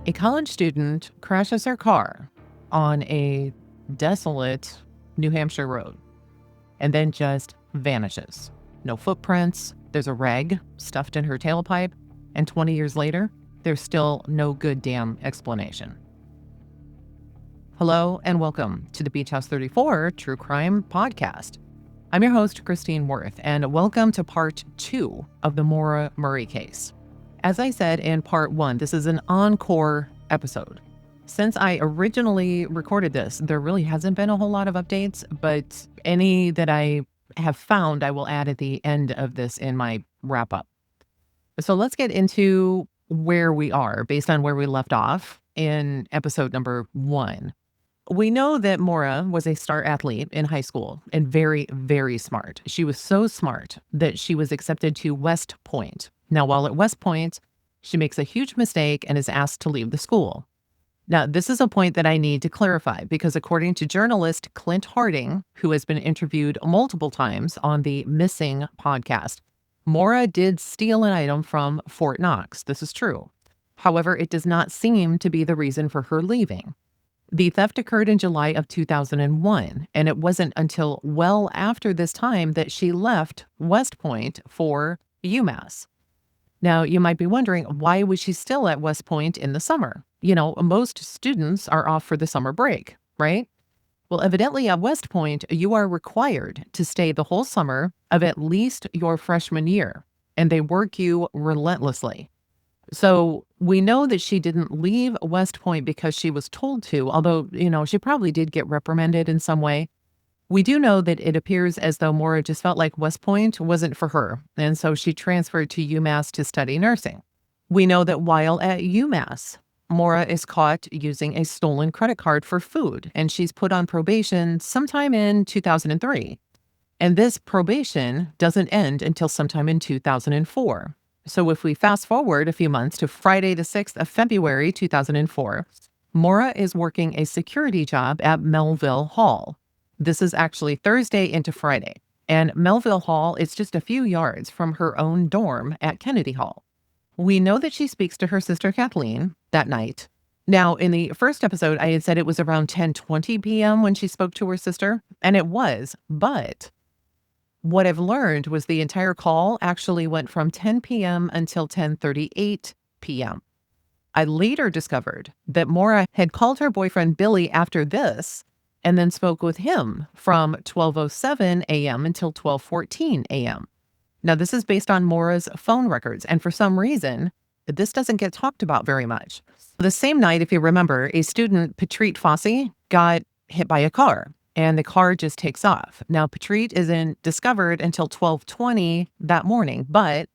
A college student crashes her car on a desolate New Hampshire road and then just vanishes. No footprints. There's a rag stuffed in her tailpipe. And 20 years later, there's still no good damn explanation. Hello and welcome to the Beach House 34 True Crime Podcast. I'm your host, Christine Worth, and welcome to part 2 of the Maura Murray case. As I said in part 1, this is an encore episode. Since I originally recorded this, there really hasn't been a whole lot of updates, but any that I have found, I will add at the end of this in my wrap up. So let's get into where we are based on where we left off in episode number 1. We know that Maura was a star athlete in high school and very, very smart. She was so smart that she was accepted to West Point. Now, while at West Point, she makes a huge mistake and is asked to leave the school. Now, this is a point that I need to clarify because according to journalist Clint Harding, who has been interviewed multiple times on the Missing podcast, Maura did steal an item from Fort Knox. This is true. However, it does not seem to be the reason for her leaving. The theft occurred in July of 2001, and it wasn't until well after this time that she left West Point for UMass. Now, you might be wondering, why was she still at West Point in the summer? You know, most students are off for the summer break, right? Well, evidently at West Point, you are required to stay the whole summer of at least your freshman year, and they work you relentlessly. So we know that she didn't leave West Point because she was told to, although, she probably did get reprimanded in some way. We do know that it appears as though Maura just felt like West Point wasn't for her, and so she transferred to UMass to study nursing. We know that while at UMass, Maura is caught using a stolen credit card for food, and she's put on probation sometime in 2003. And this probation doesn't end until sometime in 2004. So if we fast forward a few months to Friday the 6th of February 2004, Maura is working a security job at Melville Hall. This is actually Thursday into Friday, and Melville Hall is just a few yards from her own dorm at Kennedy Hall. We know that she speaks to her sister Kathleen that night. Now, in the first episode, I had said it was around 10:20 p.m. when she spoke to her sister, and it was, but what I've learned was the entire call actually went from 10 p.m. until 10:38 p.m. I later discovered that Maura had called her boyfriend Billy after this and then spoke with him from 12:07 a.m. until 12:14 a.m. Now, this is based on Maura's phone records, and for some reason, this doesn't get talked about very much. The same night, if you remember, a student, Patrice Fossey, got hit by a car, and the car just takes off. Now, Patrice isn't discovered until 12:20 that morning, but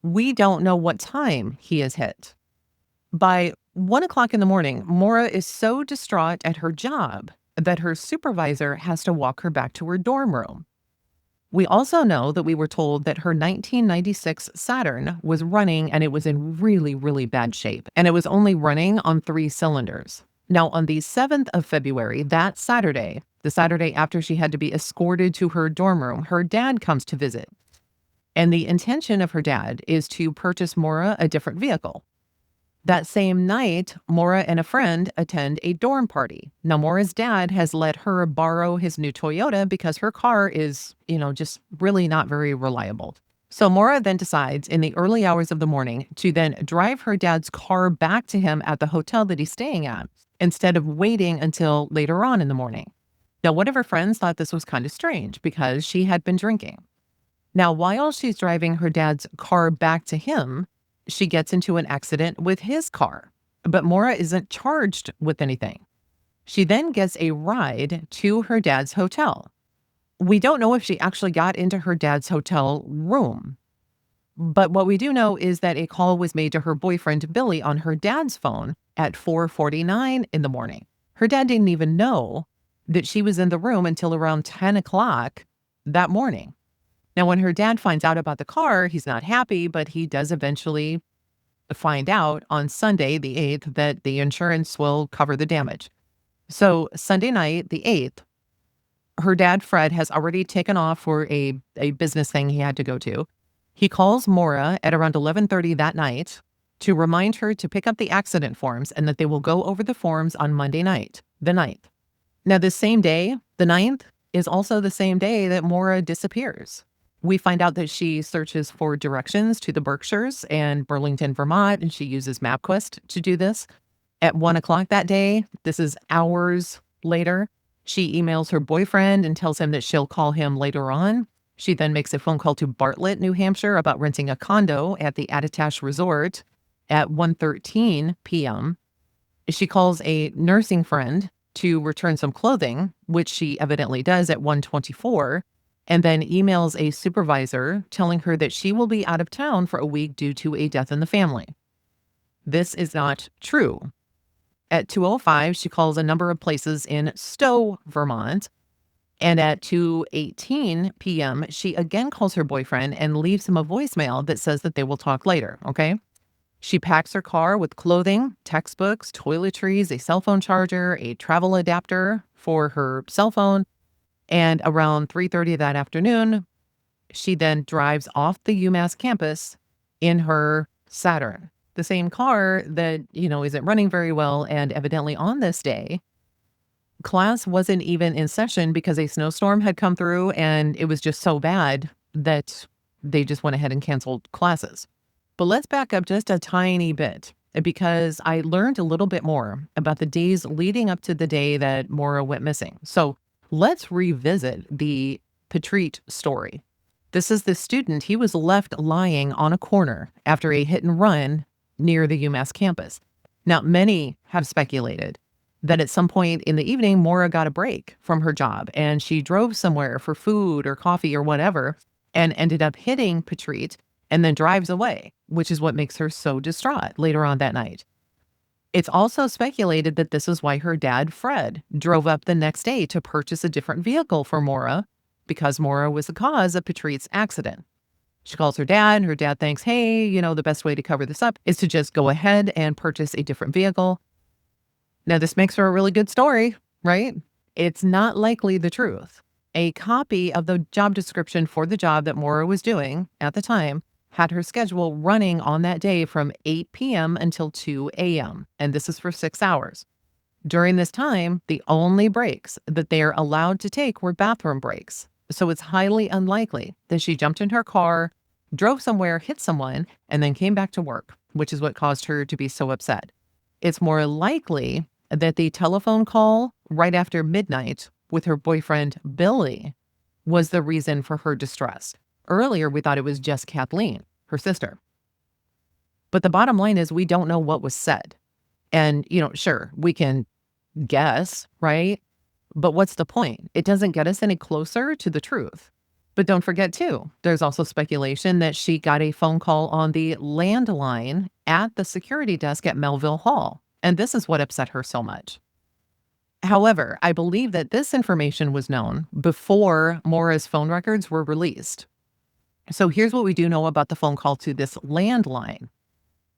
we don't know what time he is hit. By 1 o'clock in the morning, Maura is so distraught at her job that her supervisor has to walk her back to her dorm room. We also know that we were told that her 1996 Saturn was running and it was in really, really bad shape, and it was only running on 3 cylinders. Now, on the 7th of February, that Saturday, the Saturday after she had to be escorted to her dorm room, her dad comes to visit. And the intention of her dad is to purchase Maura a different vehicle. That same night, Maura and a friend attend a dorm party. Now, Maura's dad has let her borrow his new Toyota because her car is, just really not very reliable. So Maura then decides in the early hours of the morning to then drive her dad's car back to him at the hotel that he's staying at instead of waiting until later on in the morning. Now, one of her friends thought this was kind of strange because she had been drinking. Now, while she's driving her dad's car back to him, she gets into an accident with his car, but Maura isn't charged with anything. She then gets a ride to her dad's hotel. We don't know if she actually got into her dad's hotel room, but what we do know is that a call was made to her boyfriend Billy on her dad's phone at 4:49 in the morning. Her dad didn't even know that she was in the room until around 10 o'clock that morning. Now, when her dad finds out about the car, he's not happy, but he does eventually find out on Sunday, the 8th, that the insurance will cover the damage. So Sunday night, the 8th, her dad, Fred, has already taken off for a business thing he had to go to. He calls Maura at around 11:30 that night to remind her to pick up the accident forms and that they will go over the forms on Monday night, the 9th. Now, this same day, the 9th, is also the same day that Maura disappears. We find out that she searches for directions to the Berkshires and Burlington, Vermont, and she uses MapQuest to do this. At 1 o'clock that day, this is hours later, she emails her boyfriend and tells him that she'll call him later on. She then makes a phone call to Bartlett, New Hampshire about renting a condo at the Attitash Resort at 1:13 p.m. She calls a nursing friend to return some clothing, which she evidently does at 1:24, and then emails a supervisor telling her that she will be out of town for a week due to a death in the family. This is not true. At 2:05, she calls a number of places in Stowe, Vermont. And at 2:18 p.m., she again calls her boyfriend and leaves him a voicemail that says that they will talk later, okay? She packs her car with clothing, textbooks, toiletries, a cell phone charger, a travel adapter for her cell phone. And around 3:30 that afternoon, she then drives off the UMass campus in her Saturn, the same car that, isn't running very well. And evidently on this day, class wasn't even in session because a snowstorm had come through and it was just so bad that they just went ahead and canceled classes. But let's back up just a tiny bit because I learned a little bit more about the days leading up to the day that Maura went missing. So let's revisit the Petreet story. This is the student. He was left lying on a corner after a hit and run near the UMass campus. Now, many have speculated that at some point in the evening, Maura got a break from her job and she drove somewhere for food or coffee or whatever and ended up hitting Petreet and then drives away, which is what makes her so distraught later on that night. It's also speculated that this is why her dad, Fred, drove up the next day to purchase a different vehicle for Maura because Maura was the cause of Petreet's accident. She calls her dad and her dad thinks, hey, the best way to cover this up is to just go ahead and purchase a different vehicle. Now, this makes for a really good story, right? It's not likely the truth. A copy of the job description for the job that Maura was doing at the time had her schedule running on that day from 8 p.m. until 2 a.m., and this is for 6 hours. During this time, the only breaks that they are allowed to take were bathroom breaks. So it's highly unlikely that she jumped in her car, drove somewhere, hit someone, and then came back to work, which is what caused her to be so upset. It's more likely that the telephone call right after midnight with her boyfriend, Billy, was the reason for her distress. Earlier, we thought it was just Kathleen, her sister. But the bottom line is we don't know what was said. And, sure, we can guess, right? But what's the point? It doesn't get us any closer to the truth. But don't forget, too, there's also speculation that she got a phone call on the landline at the security desk at Melville Hall. And this is what upset her so much. However, I believe that this information was known before Maura's phone records were released. So here's what we do know about the phone call to this landline.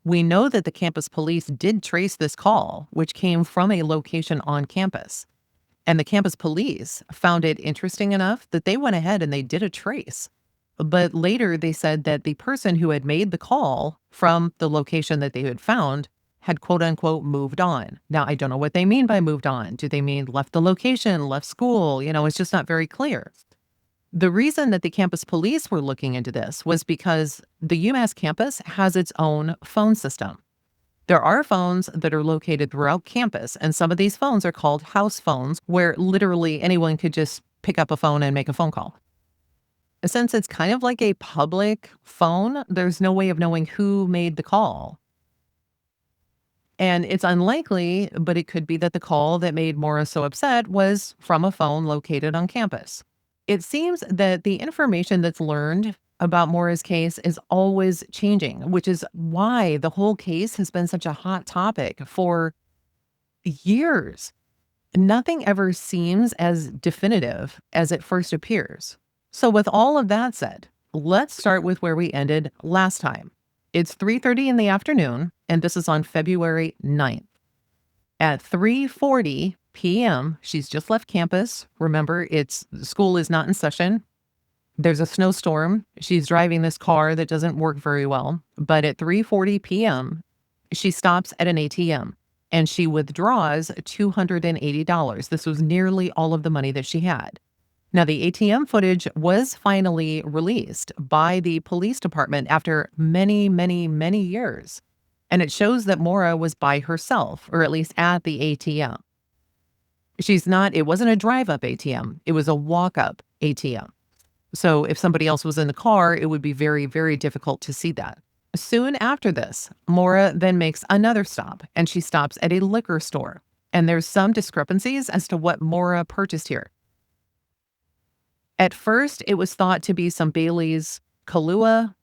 We know that the campus police did trace this call, which came from a location on campus. And the campus police found it interesting enough that they went ahead and they did a trace. But later they said that the person who had made the call from the location that they had found had quote unquote moved on. Now, I don't know what they mean by moved on. Do they mean left the location, left school? It's just not very clear. The reason that the campus police were looking into this was because the UMass campus has its own phone system. There are phones that are located throughout campus, and some of these phones are called house phones, where literally anyone could just pick up a phone and make a phone call. Since it's kind of like a public phone, there's no way of knowing who made the call. And it's unlikely, but it could be that the call that made Maura so upset was from a phone located on campus. It seems that the information that's learned about Maura's case is always changing, which is why the whole case has been such a hot topic for years. Nothing ever seems as definitive as it first appears. So with all of that said, let's start with where we ended last time. It's 3:30 in the afternoon, and this is on February 9th. At 3:40 p.m., she's just left campus. Remember, school is not in session. There's a snowstorm. She's driving this car that doesn't work very well. But at 3:40 p.m., She stops at an ATM and she withdraws $280. This was nearly all of the money that she had. Now, the ATM footage was finally released by the police department after many, many, many years. And it shows that Maura was by herself, or at least at the ATM. It wasn't a drive-up ATM. It was a walk-up ATM. So if somebody else was in the car, it would be very, very difficult to see that. Soon after this, Maura then makes another stop, and she stops at a liquor store. And there's some discrepancies as to what Maura purchased here. At first, it was thought to be some Bailey's Kahlua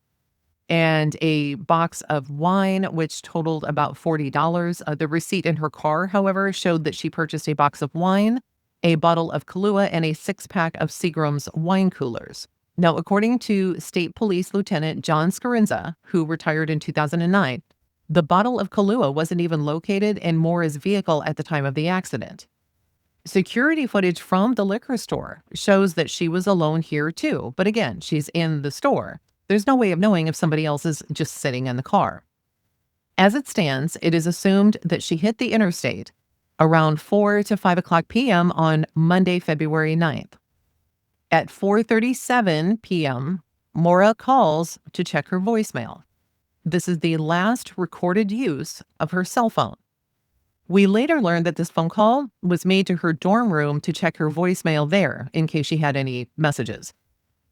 and a box of wine, which totaled about $40. The receipt in her car, however, showed that she purchased a box of wine, a bottle of Kahlua, and a 6-pack of Seagram's wine coolers. Now, according to State Police Lieutenant John Scarinza, who retired in 2009, the bottle of Kahlua wasn't even located in Maura's vehicle at the time of the accident. Security footage from the liquor store shows that she was alone here too, but again, she's in the store. There's no way of knowing if somebody else is just sitting in the car. As it stands, it is assumed that she hit the interstate around 4 to 5 o'clock p.m. on Monday, February 9th. At 4:37 p.m., Maura calls to check her voicemail. This is the last recorded use of her cell phone. We later learned that this phone call was made to her dorm room to check her voicemail there in case she had any messages.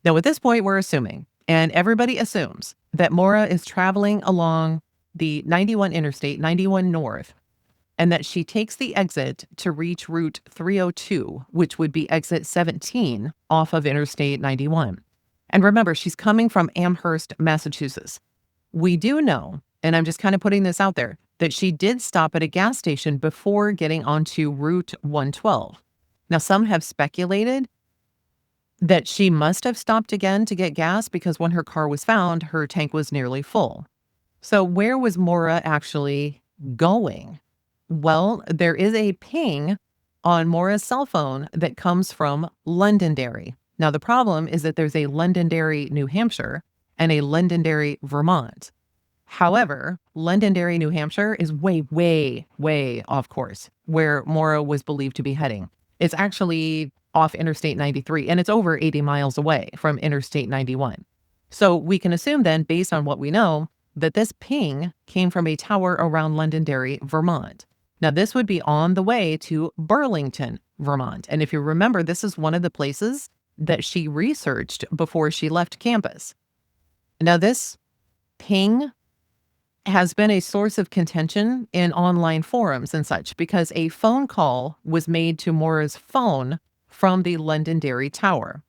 Now, at this point, we're assuming, and everybody assumes, that Maura is traveling along the 91 Interstate, 91 North, and that she takes the exit to reach Route 302, which would be exit 17 off of Interstate 91. And remember, she's coming from Amherst, Massachusetts. We do know, and I'm just kind of putting this out there, that she did stop at a gas station before getting onto Route 112. Now, some have speculated that she must have stopped again to get gas because when her car was found, her tank was nearly full. So where was Maura actually going? Well, there is a ping on Maura's cell phone that comes from Londonderry. Now, the problem is that there's a Londonderry, New Hampshire, and a Londonderry, Vermont. However, Londonderry, New Hampshire is way, way, way off course where Maura was believed to be heading. It's actually off Interstate 93, and it's over 80 miles away from Interstate 91. So we can assume then, based on what we know, that this ping came from a tower around Londonderry, Vermont. Now, this would be on the way to Burlington, Vermont. And if you remember, this is one of the places that she researched before she left campus. Now, this ping has been a source of contention in online forums and such because a phone call was made to Maura's phone from the Londonderry Tower.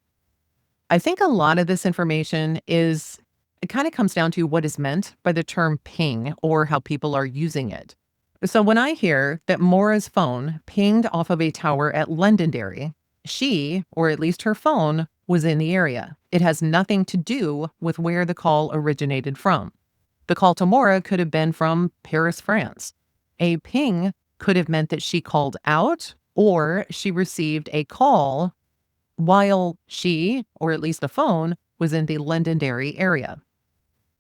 I think a lot of this information it kind of comes down to what is meant by the term ping or how people are using it. So when I hear that Maura's phone pinged off of a tower at Londonderry, she, or at least her phone, was in the area. It has nothing to do with where the call originated from. The call to Maura could have been from Paris, France. A ping could have meant that she called out or she received a call while she, or at least the phone, was in the Londonderry area.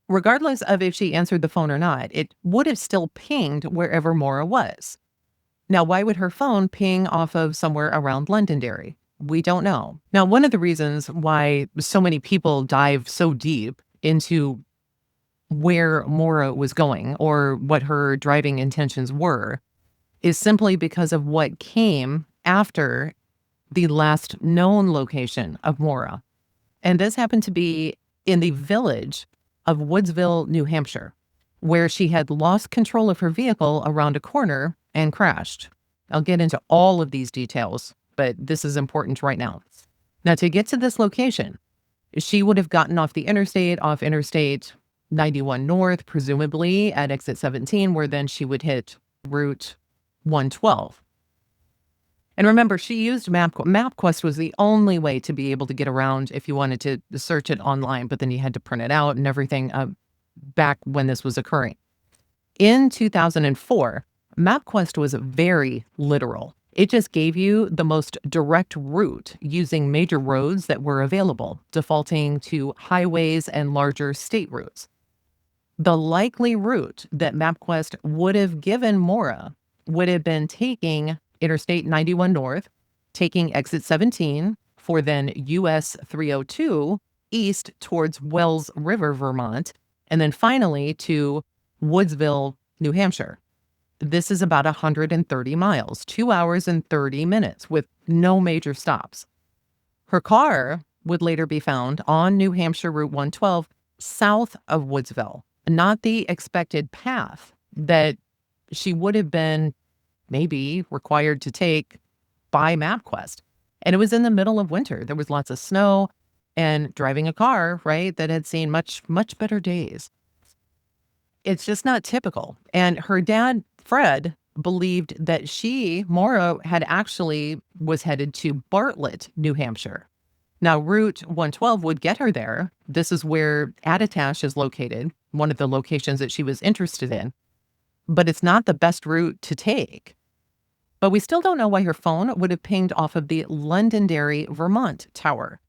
Regardless of if she answered the phone or not, it would have still pinged wherever Maura was. Now, why would her phone ping off of somewhere around Londonderry? We don't know. Now, one of the reasons why so many people dive so deep into where Maura was going or what her driving intentions were is simply because of what came after the last known location of Maura. And this happened to be in the village of Woodsville, New Hampshire, where she had lost control of her vehicle around a corner and crashed. I'll get into all of these details, but this is important right now. Now, to get to this location, she would have gotten off Interstate 91 North, presumably at exit 17, where then she would hit Route 112. And remember, she used MapQuest was the only way to be able to get around if you wanted to search it online, but then you had to print it out and everything back when this was occurring. In 2004, MapQuest was very literal. It just gave you the most direct route using major roads that were available, defaulting to highways and larger state routes. The likely route that MapQuest would have given Maura would have been taking Interstate 91 North, taking exit 17 for then US 302 east towards Wells River, Vermont, and then finally to Woodsville, New Hampshire. This is about 130 miles, 2 hours and 30 minutes with no major stops. Her car would later be found on New Hampshire Route 112 south of Woodsville, not the expected path that she would have been maybe required to take by MapQuest. And it was in the middle of winter. There was lots of snow and driving a car, right, that had seen much, much better days. It's just not typical. And her dad, Fred, believed that Maura, was headed to Bartlett, New Hampshire. Now, Route 112 would get her there. This is where Attitash is located, one of the locations that she was interested in. But it's not the best route to take. But we still don't know why her phone would have pinged off of the Londonderry, Vermont tower,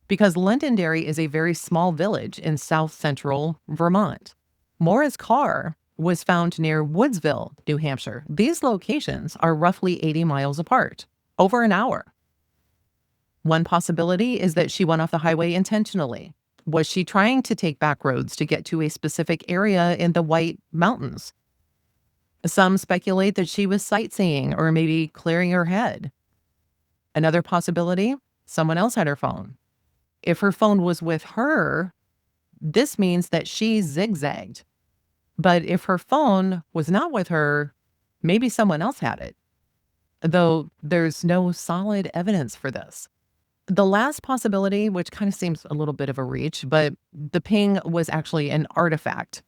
because Londonderry is a very small village in south central Vermont. Maura's car was found near Woodsville, New Hampshire. These locations are roughly 80 miles apart, over an hour. One possibility is that she went off the highway intentionally. Was she trying to take back roads to get to a specific area in the White Mountains? Some speculate that she was sightseeing or maybe clearing her head. Another possibility, someone else had her phone. If her phone was with her, this means that she zigzagged. But if her phone was not with her, maybe someone else had it, though there's no solid evidence for this. The last possibility, which kind of seems a little bit of a reach, but the ping was actually an artifact.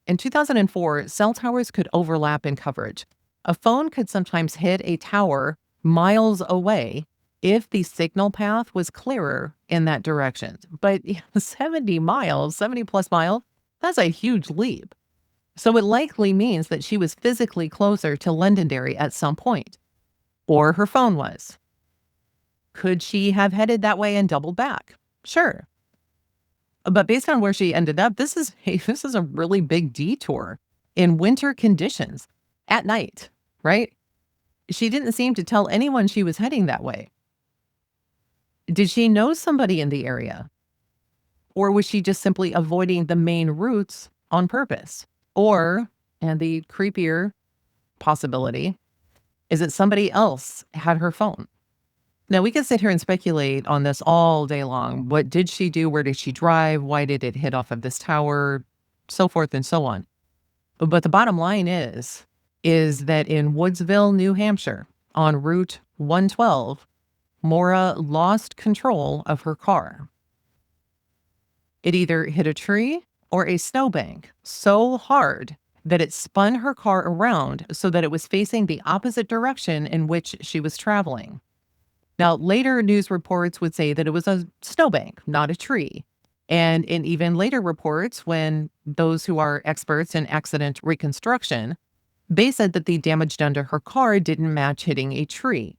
In 2004, cell towers could overlap in coverage. A phone could sometimes hit a tower miles away if the signal path was clearer in that direction. But 70 plus miles, that's a huge leap. So it likely means that she was physically closer to Londonderry at some point. Or her phone was. Could she have headed that way and doubled back? Sure. But based on where she ended up, this is a really big detour in winter conditions at night, right? She didn't seem to tell anyone she was heading that way. Did she know somebody in the area? Or was she just simply avoiding the main routes on purpose? Or, and the creepier possibility, is that somebody else had her phone? Now, we could sit here and speculate on this all day long. What did she do? Where did she drive? Why did it hit off of this tower? So forth and so on. But the bottom line is that in Woodsville, New Hampshire, on Route 112, Maura lost control of her car. It either hit a tree or a snowbank so hard that it spun her car around so that it was facing the opposite direction in which she was traveling. Now, later news reports would say that it was a snowbank, not a tree. And in even later reports, when those who are experts in accident reconstruction, they said that the damage done to her car didn't match hitting a tree.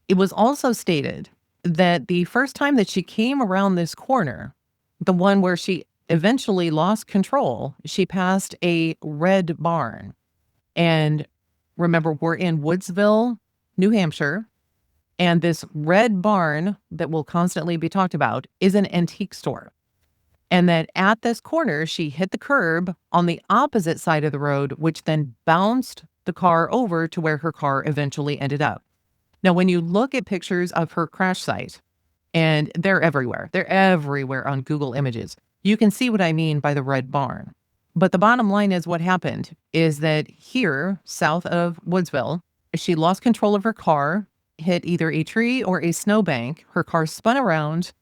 It was also stated that the first time that she came around this corner, the one where she eventually lost control, she passed a red barn. And remember, we're in Woodsville, New Hampshire. And this red barn that will constantly be talked about is an antique store. And that at this corner, she hit the curb on the opposite side of the road, which then bounced the car over to where her car eventually ended up. Now, when you look at pictures of her crash site, and they're everywhere on Google Images, you can see what I mean by the red barn. But the bottom line is what happened is that here, south of Woodsville, she lost control of her car, hit either a tree or a snowbank. Her car spun around,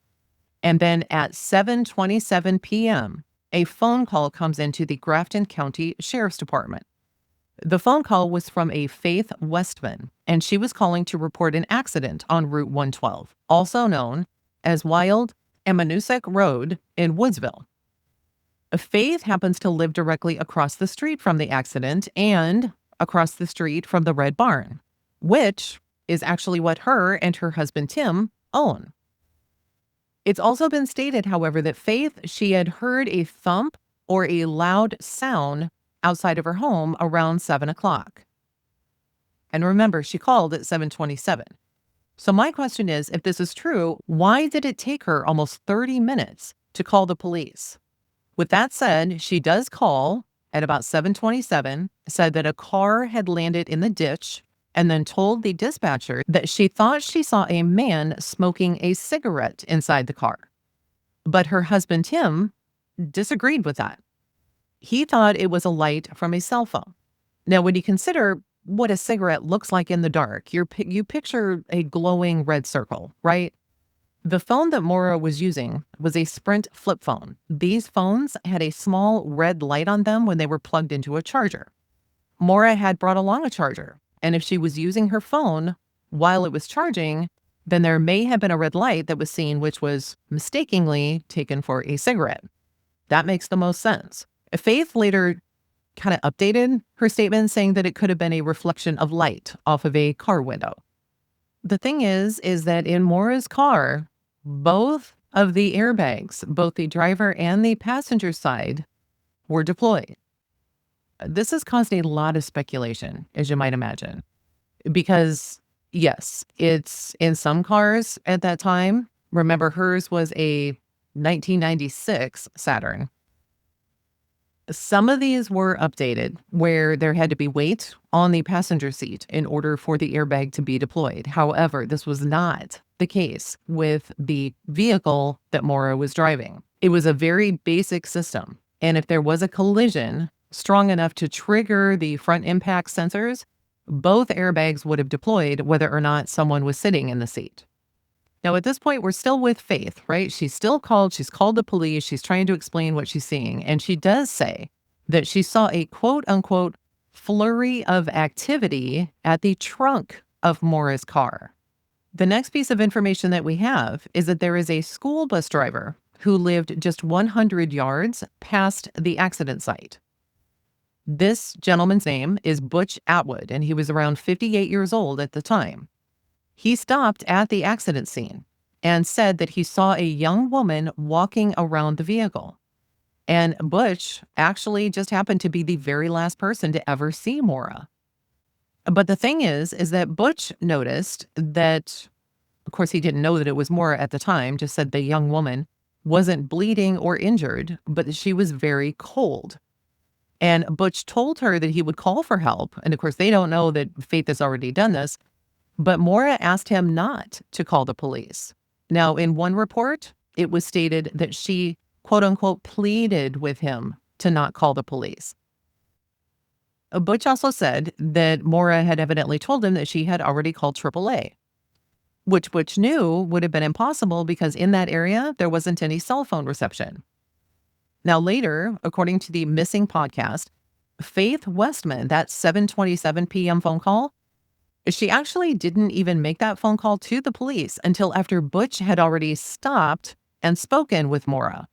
and then at 7:27 p.m., a phone call comes into the Grafton County Sheriff's Department. The phone call was from a Faith Westman, and she was calling to report an accident on Route 112, also known as Wild Ammonoosuc Road in Woodsville. Faith happens to live directly across the street from the accident and across the street from the red barn, which is actually what her and her husband Tim own. It's also been stated, however, that Faith, she had heard a thump or a loud sound outside of her home around 7 o'clock. And remember, she called at 7:27. So my question is, if this is true, why did it take her almost 30 minutes to call the police? With that said, she does call at about 7:27, said that a car had landed in the ditch, and then told the dispatcher that she thought she saw a man smoking a cigarette inside the car. But her husband, Tim, disagreed with that. He thought it was a light from a cell phone. Now, when you consider what a cigarette looks like in the dark, you picture a glowing red circle, right? The phone that Maura was using was a Sprint flip phone. These phones had a small red light on them when they were plugged into a charger. Maura had brought along a charger, and if she was using her phone while it was charging, then there may have been a red light that was seen, which was mistakenly taken for a cigarette. That makes the most sense. Faith later kind of updated her statement, saying that it could have been a reflection of light off of a car window. The thing is that in Maura's car, both of the airbags, both the driver and the passenger side, were deployed. This has caused a lot of speculation, as you might imagine, because yes, it's in some cars at that time. Remember, hers was a 1996 Saturn. Some of these were updated where there had to be weight on the passenger seat in order for the airbag to be deployed. However, this was not the case with the vehicle that Maura was driving. It was a very basic system. And if there was a collision strong enough to trigger the front impact sensors, both airbags would have deployed whether or not someone was sitting in the seat. Now, at this point, we're still with Faith, right? She's called the police. She's trying to explain what she's seeing. And she does say that she saw a quote unquote flurry of activity at the trunk of Maura's car. The next piece of information that we have is that there is a school bus driver who lived just 100 yards past the accident site. This gentleman's name is Butch Atwood, and he was around 58 years old at the time. He stopped at the accident scene and said that he saw a young woman walking around the vehicle. And Butch actually just happened to be the very last person to ever see Maura. But the thing is that Butch noticed that, of course, he didn't know that it was Maura at the time, just said the young woman wasn't bleeding or injured, but she was very cold. And Butch told her that he would call for help. And of course, they don't know that Faith has already done this. But Maura asked him not to call the police. Now, in one report, it was stated that she, quote unquote, pleaded with him to not call the police. Butch also said that Maura had evidently told him that she had already called AAA, which Butch knew would have been impossible because in that area, there wasn't any cell phone reception. Now, later, according to the Missing podcast, Faith Westman, that 7:27 p.m. phone call, she actually didn't even make that phone call to the police until after Butch had already stopped and spoken with Maura.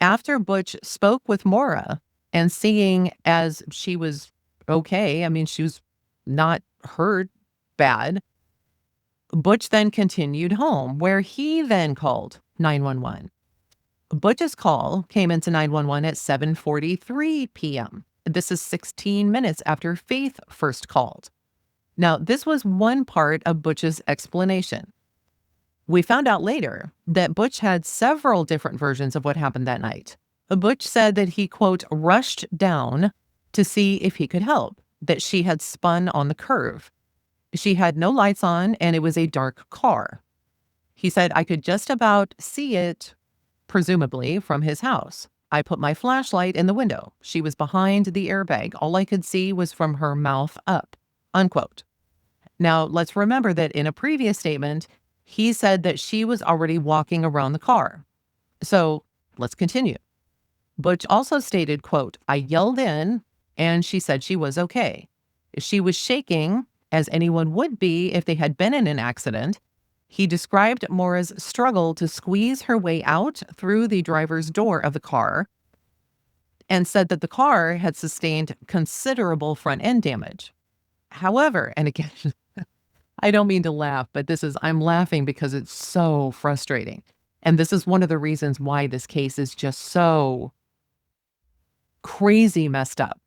After Butch spoke with Maura and seeing as she was okay, I mean, she was not hurt bad, Butch then continued home where he then called 911. Butch's call came into 911 at 7:43 p.m. This is 16 minutes after Faith first called. Now, this was one part of Butch's explanation. We found out later that Butch had several different versions of what happened that night. Butch said that he, quote, rushed down to see if he could help, that she had spun on the curve. She had no lights on and it was a dark car. He said, I could just about see it, presumably from his house. I put my flashlight in the window. She was behind the airbag. All I could see was from her mouth up, unquote. Now, let's remember that in a previous statement, he said that she was already walking around the car. So let's continue. Butch also stated, quote, I yelled in and she said she was okay. She was shaking, as anyone would be if they had been in an accident. He described Maura's struggle to squeeze her way out through the driver's door of the car and said that the car had sustained considerable front end damage. However, and again, I don't mean to laugh, but I'm laughing because it's so frustrating. And this is one of the reasons why this case is just so Crazy messed up.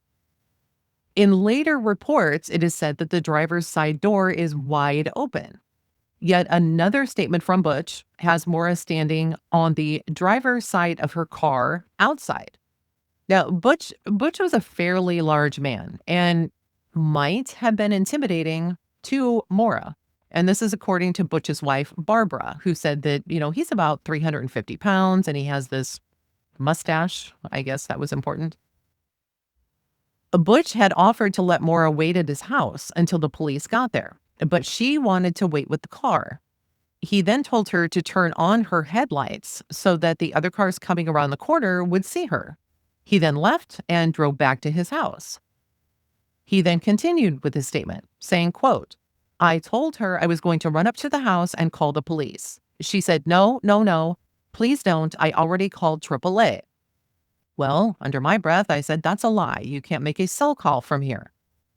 In later reports, it is said that the driver's side door is wide open. Yet another statement from Butch has Maura standing on the driver's side of her car outside. Now, Butch was a fairly large man and might have been intimidating to Maura. And this is according to Butch's wife, Barbara, who said that, he's about 350 pounds and he has this mustache. I guess that was important. Butch had offered to let Maura wait at his house until the police got there, but she wanted to wait with the car. He then told her to turn on her headlights so that the other cars coming around the corner would see her. He then left and drove back to his house. He then continued with his statement, saying, quote, "I told her I was going to run up to the house and call the police. She said, no, no, no, please don't. I already called AAA. Well, under my breath, I said, that's a lie. You can't make a cell call from here.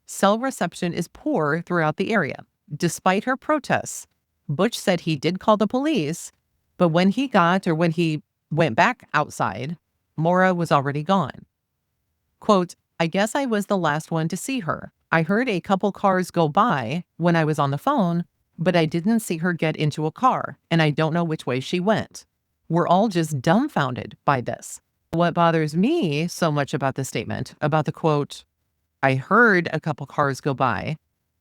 Cell reception is poor throughout the area. Despite her protests, Butch said he did call the police, but when he went back outside, Maura was already gone. Quote, I guess I was the last one to see her. I heard a couple cars go by when I was on the phone, but I didn't see her get into a car, and I don't know which way she went. We're all just dumbfounded by this. What bothers me so much about this statement, about the quote, I heard a couple cars go by,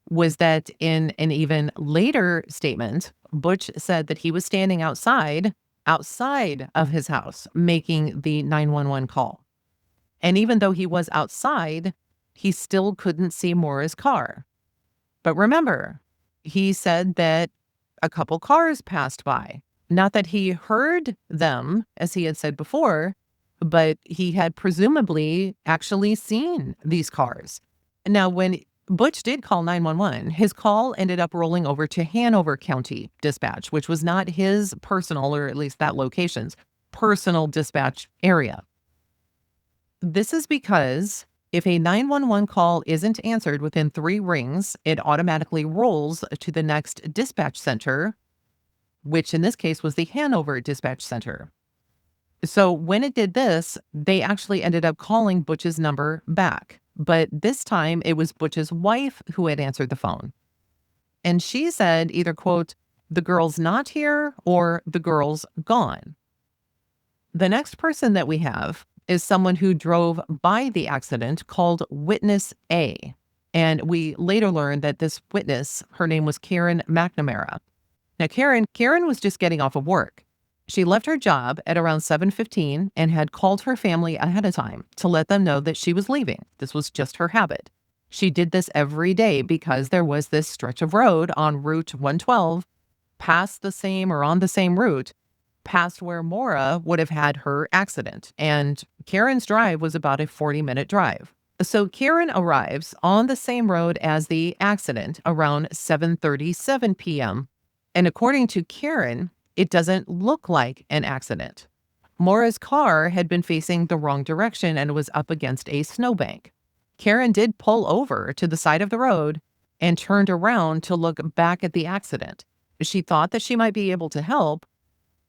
was that in an even later statement, Butch said that he was standing outside of his house making the 911 call. And even though he was outside, he still couldn't see Maura's car. But remember, he said that a couple cars passed by. Not that he heard them, as he had said before, but he had presumably actually seen these cars. Now, when Butch did call 911, his call ended up rolling over to Hanover County Dispatch, which was not his personal, or at least that location's personal dispatch area. This is because if a 911 call isn't answered within 3 rings, it automatically rolls to the next dispatch center, which in this case was the Hanover Dispatch Center. So when it did this, they actually ended up calling Butch's number back. But this time it was Butch's wife who had answered the phone. And she said either, quote, the girl's not here or the girl's gone. The next person that we have is someone who drove by the accident called Witness A. And we later learned that this witness, her name was Karen McNamara. Now, Karen was just getting off of work. She left her job at around 7:15 and had called her family ahead of time to let them know that she was leaving. This was just her habit. She did this every day because there was this stretch of road on Route 112 past the same or on the same route past where Maura would have had her accident. And Karen's drive was about a 40-minute drive. So Karen arrives on the same road as the accident around 7:37 p.m. And according to Karen, it doesn't look like an accident. Maura's car had been facing the wrong direction and was up against a snowbank. Karen did pull over to the side of the road and turned around to look back at the accident. She thought that she might be able to help,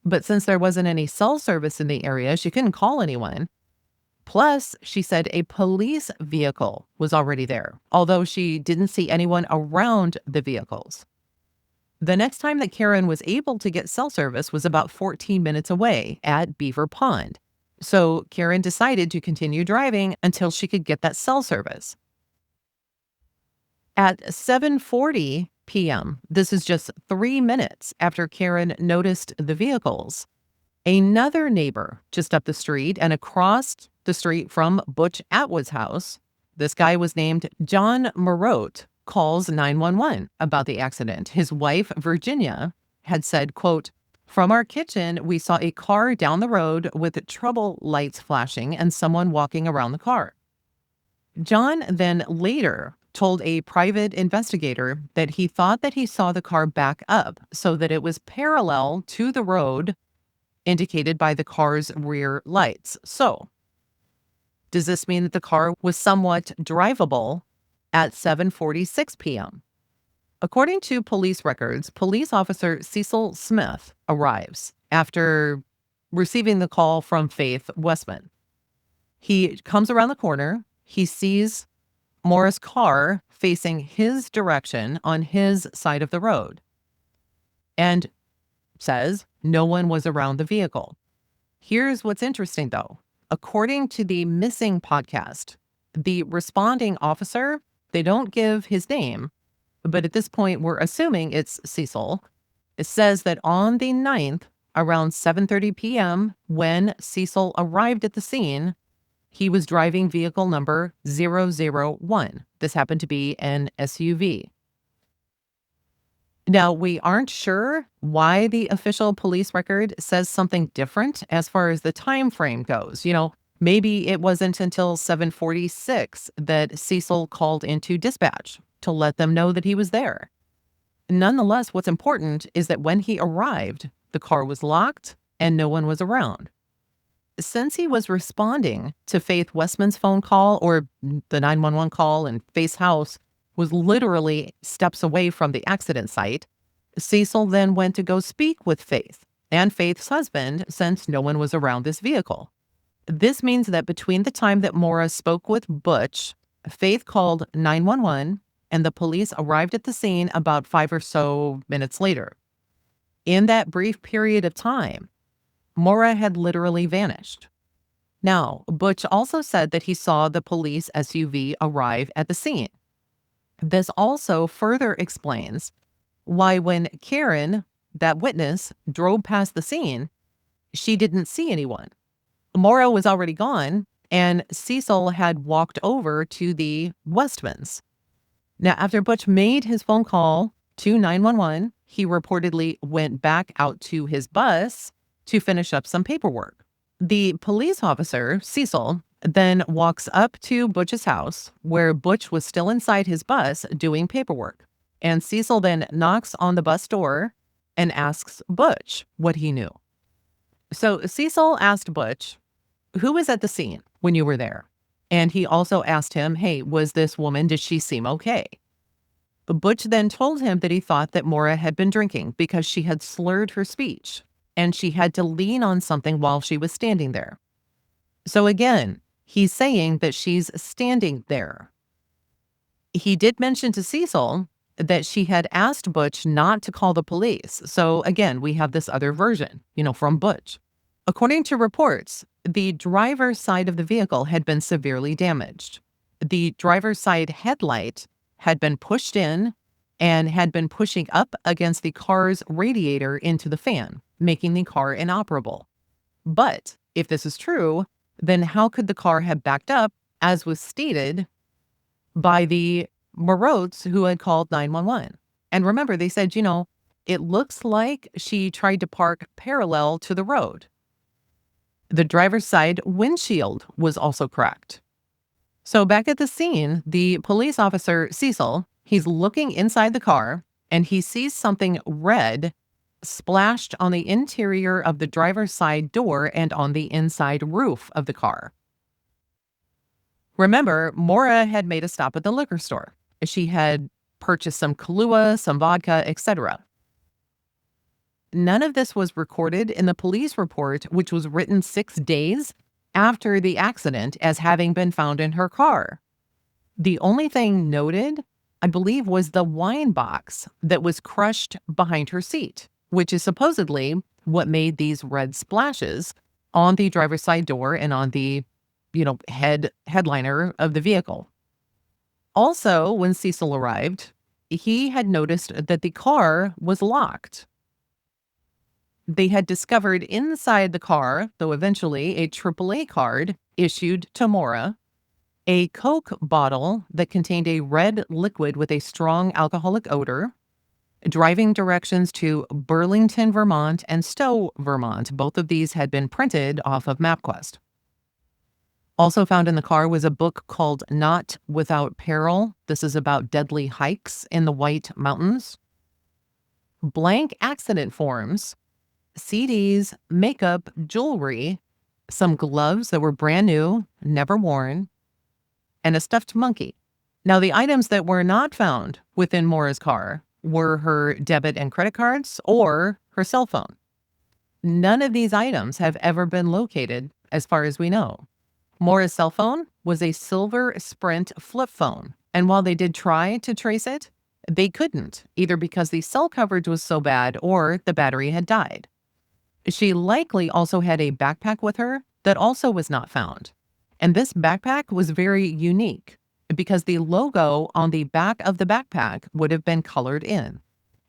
but since there wasn't any cell service in the area, she couldn't call anyone. Plus, she said a police vehicle was already there, although she didn't see anyone around the vehicles. The next time that Karen was able to get cell service was about 14 minutes away at Beaver Pond. So Karen decided to continue driving until she could get that cell service. At 7:40 p.m., this is just 3 minutes after Karen noticed the vehicles, another neighbor just up the street and across the street from Butch Atwood's house, this guy was named John Marotte, calls 911 about the accident. His wife, Virginia, had said, quote, from our kitchen, we saw a car down the road with trouble lights flashing and someone walking around the car. John then later told a private investigator that he thought that he saw the car back up so that it was parallel to the road indicated by the car's rear lights. So, does this mean that the car was somewhat drivable at 7:46 p.m.? According to police records, police officer Cecil Smith arrives after receiving the call from Faith Westman. He comes around the corner. He sees Maura's car facing his direction on his side of the road and says no one was around the vehicle. Here's what's interesting, though. According to the Missing podcast, the responding officer, they don't give his name, but at this point, we're assuming it's Cecil. It says that on the 9th, around 7:30 p.m., when Cecil arrived at the scene, he was driving vehicle number 001. This happened to be an SUV. Now, we aren't sure why the official police record says something different as far as the time frame goes. Maybe it wasn't until 7:46 that Cecil called into dispatch to let them know that he was there. Nonetheless, what's important is that when he arrived, the car was locked and no one was around. Since he was responding to Faith Westman's phone call, or the 911 call, and Faith's house was literally steps away from the accident site, Cecil then went to go speak with Faith and Faith's husband since no one was around this vehicle. This means that between the time that Maura spoke with Butch, Faith called 911, and the police arrived at the scene about 5 or so minutes later. In that brief period of time, Maura had literally vanished. Now, Butch also said that he saw the police SUV arrive at the scene. This also further explains why when Karen, that witness, drove past the scene, she didn't see anyone. Maura was already gone, and Cecil had walked over to the Westmans. Now, after Butch made his phone call to 911, he reportedly went back out to his bus to finish up some paperwork. The police officer, Cecil, then walks up to Butch's house, where Butch was still inside his bus doing paperwork. And Cecil then knocks on the bus door and asks Butch what he knew. So Cecil asked Butch, who was at the scene when you were there? And he also asked him, hey, was this woman, did she seem okay? Butch then told him that he thought that Maura had been drinking because she had slurred her speech and she had to lean on something while she was standing there. So again, he's saying that she's standing there. He did mention to Cecil that she had asked Butch not to call the police. So again, we have this other version, from Butch. According to reports, the driver's side of the vehicle had been severely damaged. The driver's side headlight had been pushed in and had been pushing up against the car's radiator into the fan, making the car inoperable. But if this is true, then how could the car have backed up, as was stated by the Marottes who had called 911? And remember, they said, it looks like she tried to park parallel to the road. The driver's side windshield was also cracked. So back at the scene, the police officer, Cecil, he's looking inside the car and he sees something red splashed on the interior of the driver's side door and on the inside roof of the car. Remember, Maura had made a stop at the liquor store. She had purchased some Kahlua, some vodka, etc. None of this was recorded in the police report, which was written 6 days after the accident as having been found in her car. The only thing noted, I believe, was the wine box that was crushed behind her seat, which is supposedly what made these red splashes on the driver's side door and on the, headliner of the vehicle. Also, when Cecil arrived, he had noticed that the car was locked. They had discovered inside the car, though eventually, a AAA card issued to Maura, a Coke bottle that contained a red liquid with a strong alcoholic odor, driving directions to Burlington, Vermont, and Stowe, Vermont. Both of these had been printed off of MapQuest. Also found in the car was a book called Not Without Peril. This is about deadly hikes in the White Mountains. Blank accident forms, CDs, makeup, jewelry, some gloves that were brand new, never worn, and a stuffed monkey. Now, the items that were not found within Maura's car were her debit and credit cards or her cell phone. None of these items have ever been located, as far as we know. Maura's cell phone was a silver Sprint flip phone. And while they did try to trace it, they couldn't, either because the cell coverage was so bad or the battery had died. She likely also had a backpack with her that also was not found. And this backpack was very unique because the logo on the back of the backpack would have been colored in.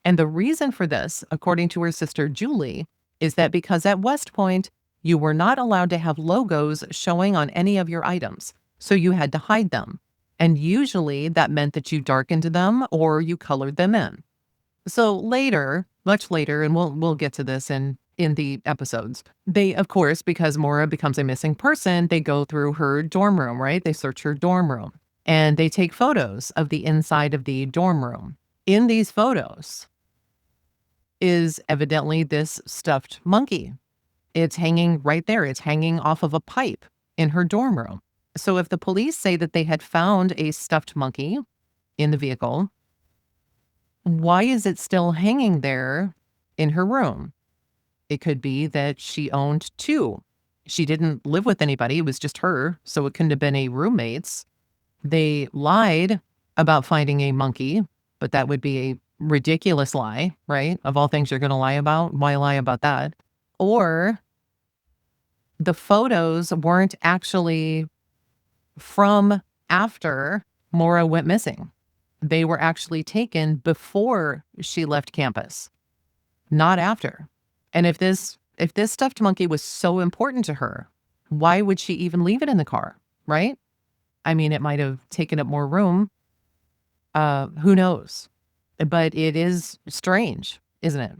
And the reason for this, according to her sister Julie, is that because at West Point, you were not allowed to have logos showing on any of your items, so you had to hide them. And usually that meant that you darkened them or you colored them in. So later, much later, and we'll get to this in the episodes, they, of course, because Maura becomes a missing person, they go through her dorm room, right? They search her dorm room and they take photos of the inside of the dorm room. In these photos is evidently this stuffed monkey. It's hanging right there. It's hanging off of a pipe in her dorm room. So if the police say that they had found a stuffed monkey in the vehicle, why is it still hanging there in her room? It could be that she owned two. She didn't live with anybody. It was just her. So it couldn't have been a roommate's. They lied about finding a monkey, but that would be a ridiculous lie, right? Of all things you're going to lie about, why lie about that? Or the photos weren't actually from after Maura went missing. They were actually taken before she left campus, not after. And if this stuffed monkey was so important to her, why would she even leave it in the car, right? I mean, it might have taken up more room. Who knows? But it is strange, isn't it?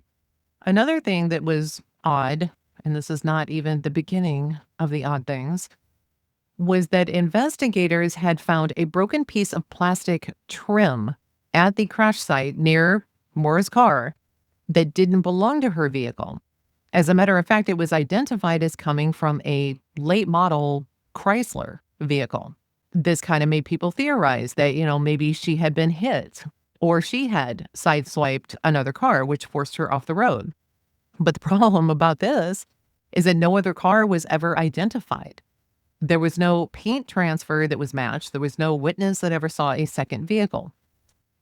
Another thing that was odd, and this is not even the beginning of the odd things, was that investigators had found a broken piece of plastic trim at the crash site near Maura's car that didn't belong to her vehicle. As a matter of fact, it was identified as coming from a late model Chrysler vehicle. This kind of made people theorize that, maybe she had been hit or she had sideswiped another car, which forced her off the road. But the problem about this is that no other car was ever identified. There was no paint transfer that was matched. There was no witness that ever saw a second vehicle.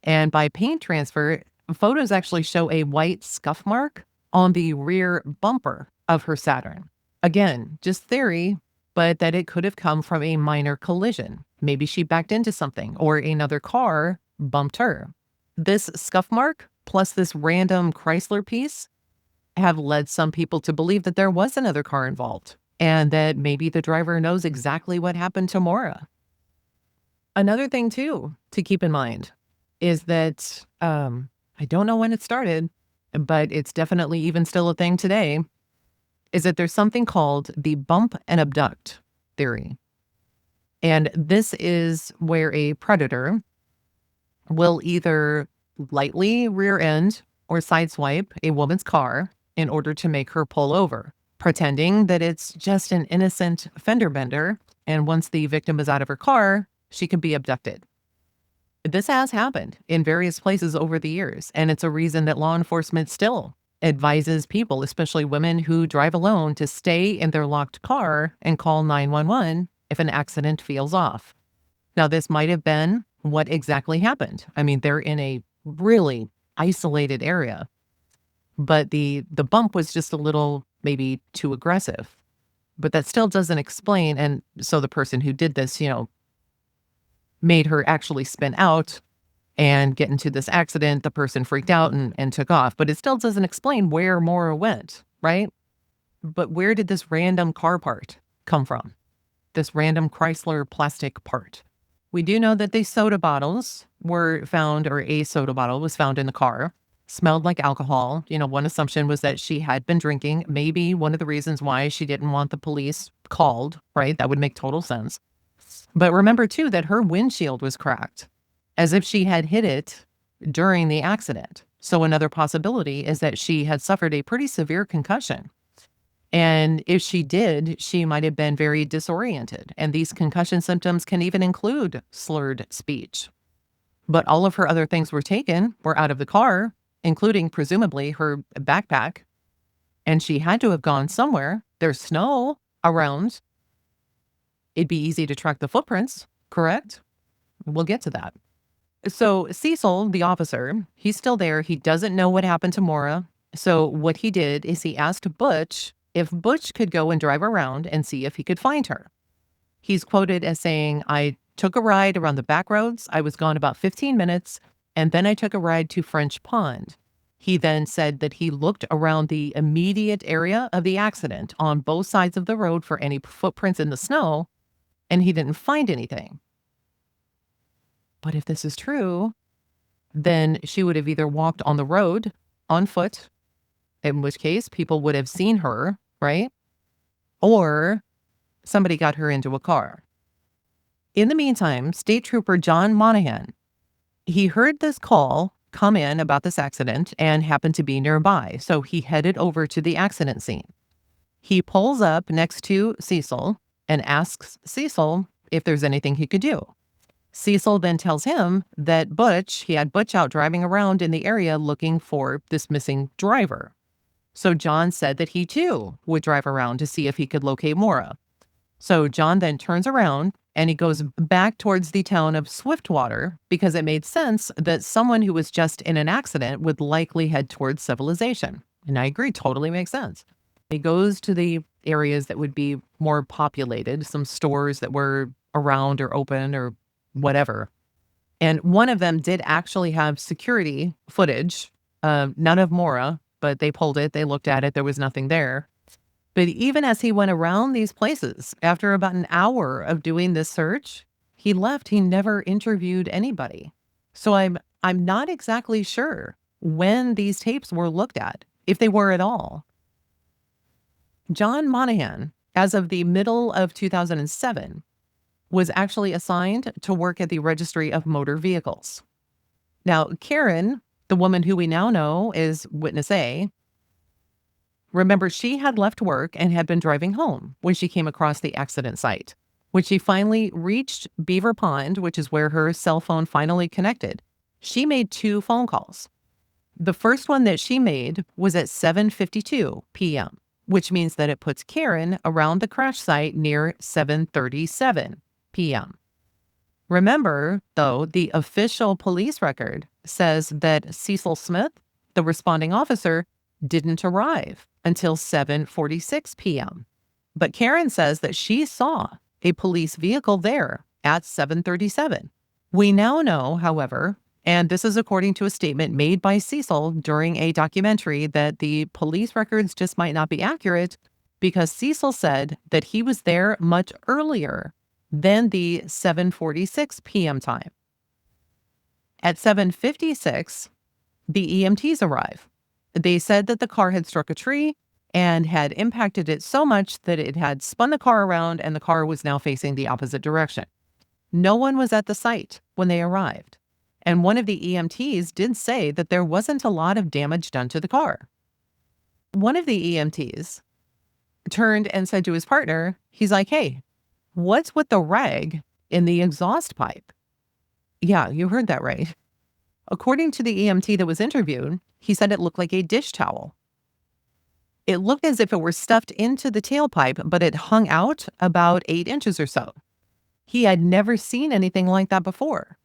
And by paint transfer, photos actually show a white scuff mark on the rear bumper of her Saturn. Again, just theory, but that it could have come from a minor collision. Maybe she backed into something or another car bumped her. This scuff mark plus this random Chrysler piece have led some people to believe that there was another car involved and that maybe the driver knows exactly what happened to Maura. Another thing, too, to keep in mind is that I don't know when it started, but it's definitely even still a thing today, is that there's something called the bump and abduct theory. And this is where a predator will either lightly rear end or sideswipe a woman's car in order to make her pull over, pretending that it's just an innocent fender bender. And once the victim is out of her car, she can be abducted. This has happened in various places over the years, and it's a reason that law enforcement still advises people, especially women who drive alone, to stay in their locked car and call 911 if an accident feels off. Now, this might have been what exactly happened. I mean, they're in a really isolated area, but the bump was just a little maybe too aggressive. But that still doesn't explain. And so the person who did this, made her actually spin out and get into this accident. The person freaked out and took off, but it still doesn't explain where Maura went, right? But where did this random car part come from? This random Chrysler plastic part. We do know that the soda bottles were found, or a soda bottle was found in the car, smelled like alcohol. One assumption was that she had been drinking. Maybe one of the reasons why she didn't want the police called, right? That would make total sense. But remember, too, that her windshield was cracked, as if she had hit it during the accident. So another possibility is that she had suffered a pretty severe concussion. And if she did, she might have been very disoriented. And these concussion symptoms can even include slurred speech. But all of her other things were out of the car, including presumably her backpack. And she had to have gone somewhere. There's snow around. It'd be easy to track the footprints, correct? We'll get to that. So Cecil, the officer, he's still there. He doesn't know what happened to Maura. So what he did is he asked Butch if Butch could go and drive around and see if he could find her. He's quoted as saying, "I took a ride around the back roads. I was gone about 15 minutes, and then I took a ride to French Pond." He then said that he looked around the immediate area of the accident on both sides of the road for any footprints in the snow, and he didn't find anything. But if this is true, then she would have either walked on the road on foot, in which case people would have seen her, right? Or somebody got her into a car. In the meantime, State Trooper John Monahan, he heard this call come in about this accident and happened to be nearby. So he headed over to the accident scene. He pulls up next to Cecil and asks Cecil if there's anything he could do. Cecil then tells him that he had Butch out driving around in the area looking for this missing driver. So John said that he too would drive around to see if he could locate Maura. So John then turns around and he goes back towards the town of Swiftwater because it made sense that someone who was just in an accident would likely head towards civilization. And I agree, totally makes sense. He goes to the areas that would be more populated, some stores that were around or open or whatever. And one of them did actually have security footage, none of Maura, but they pulled it, they looked at it, there was nothing there. But even as he went around these places, after about an hour of doing this search, he left. He never interviewed anybody. So I'm not exactly sure when these tapes were looked at, if they were at all. John Monahan, as of the middle of 2007, was actually assigned to work at the Registry of Motor Vehicles. Now, Karen, the woman who we now know is Witness A, remember, she had left work and had been driving home when she came across the accident site. When she finally reached Beaver Pond, which is where her cell phone finally connected, she made 2 phone calls. The first one that she made was at 7:52 p.m., which means that it puts Karen around the crash site near 7:37 p.m. Remember, though, the official police record says that Cecil Smith, the responding officer, didn't arrive until 7:46 p.m. But Karen says that she saw a police vehicle there at 7:37. We now know, however, and this is according to a statement made by Cecil during a documentary, that the police records just might not be accurate because Cecil said that he was there much earlier than the 7:46 p.m. time. At 7:56, the EMTs arrive. They said that the car had struck a tree and had impacted it so much that it had spun the car around and the car was now facing the opposite direction. No one was at the site when they arrived. And one of the EMTs did say that there wasn't a lot of damage done to the car. One of the EMTs turned and said to his partner, he's like, "Hey, what's with the rag in the exhaust pipe?" Yeah, you heard that right. According to the EMT that was interviewed, he said it looked like a dish towel. It looked as if it were stuffed into the tailpipe, but it hung out about 8 inches or so. He had never seen anything like that before.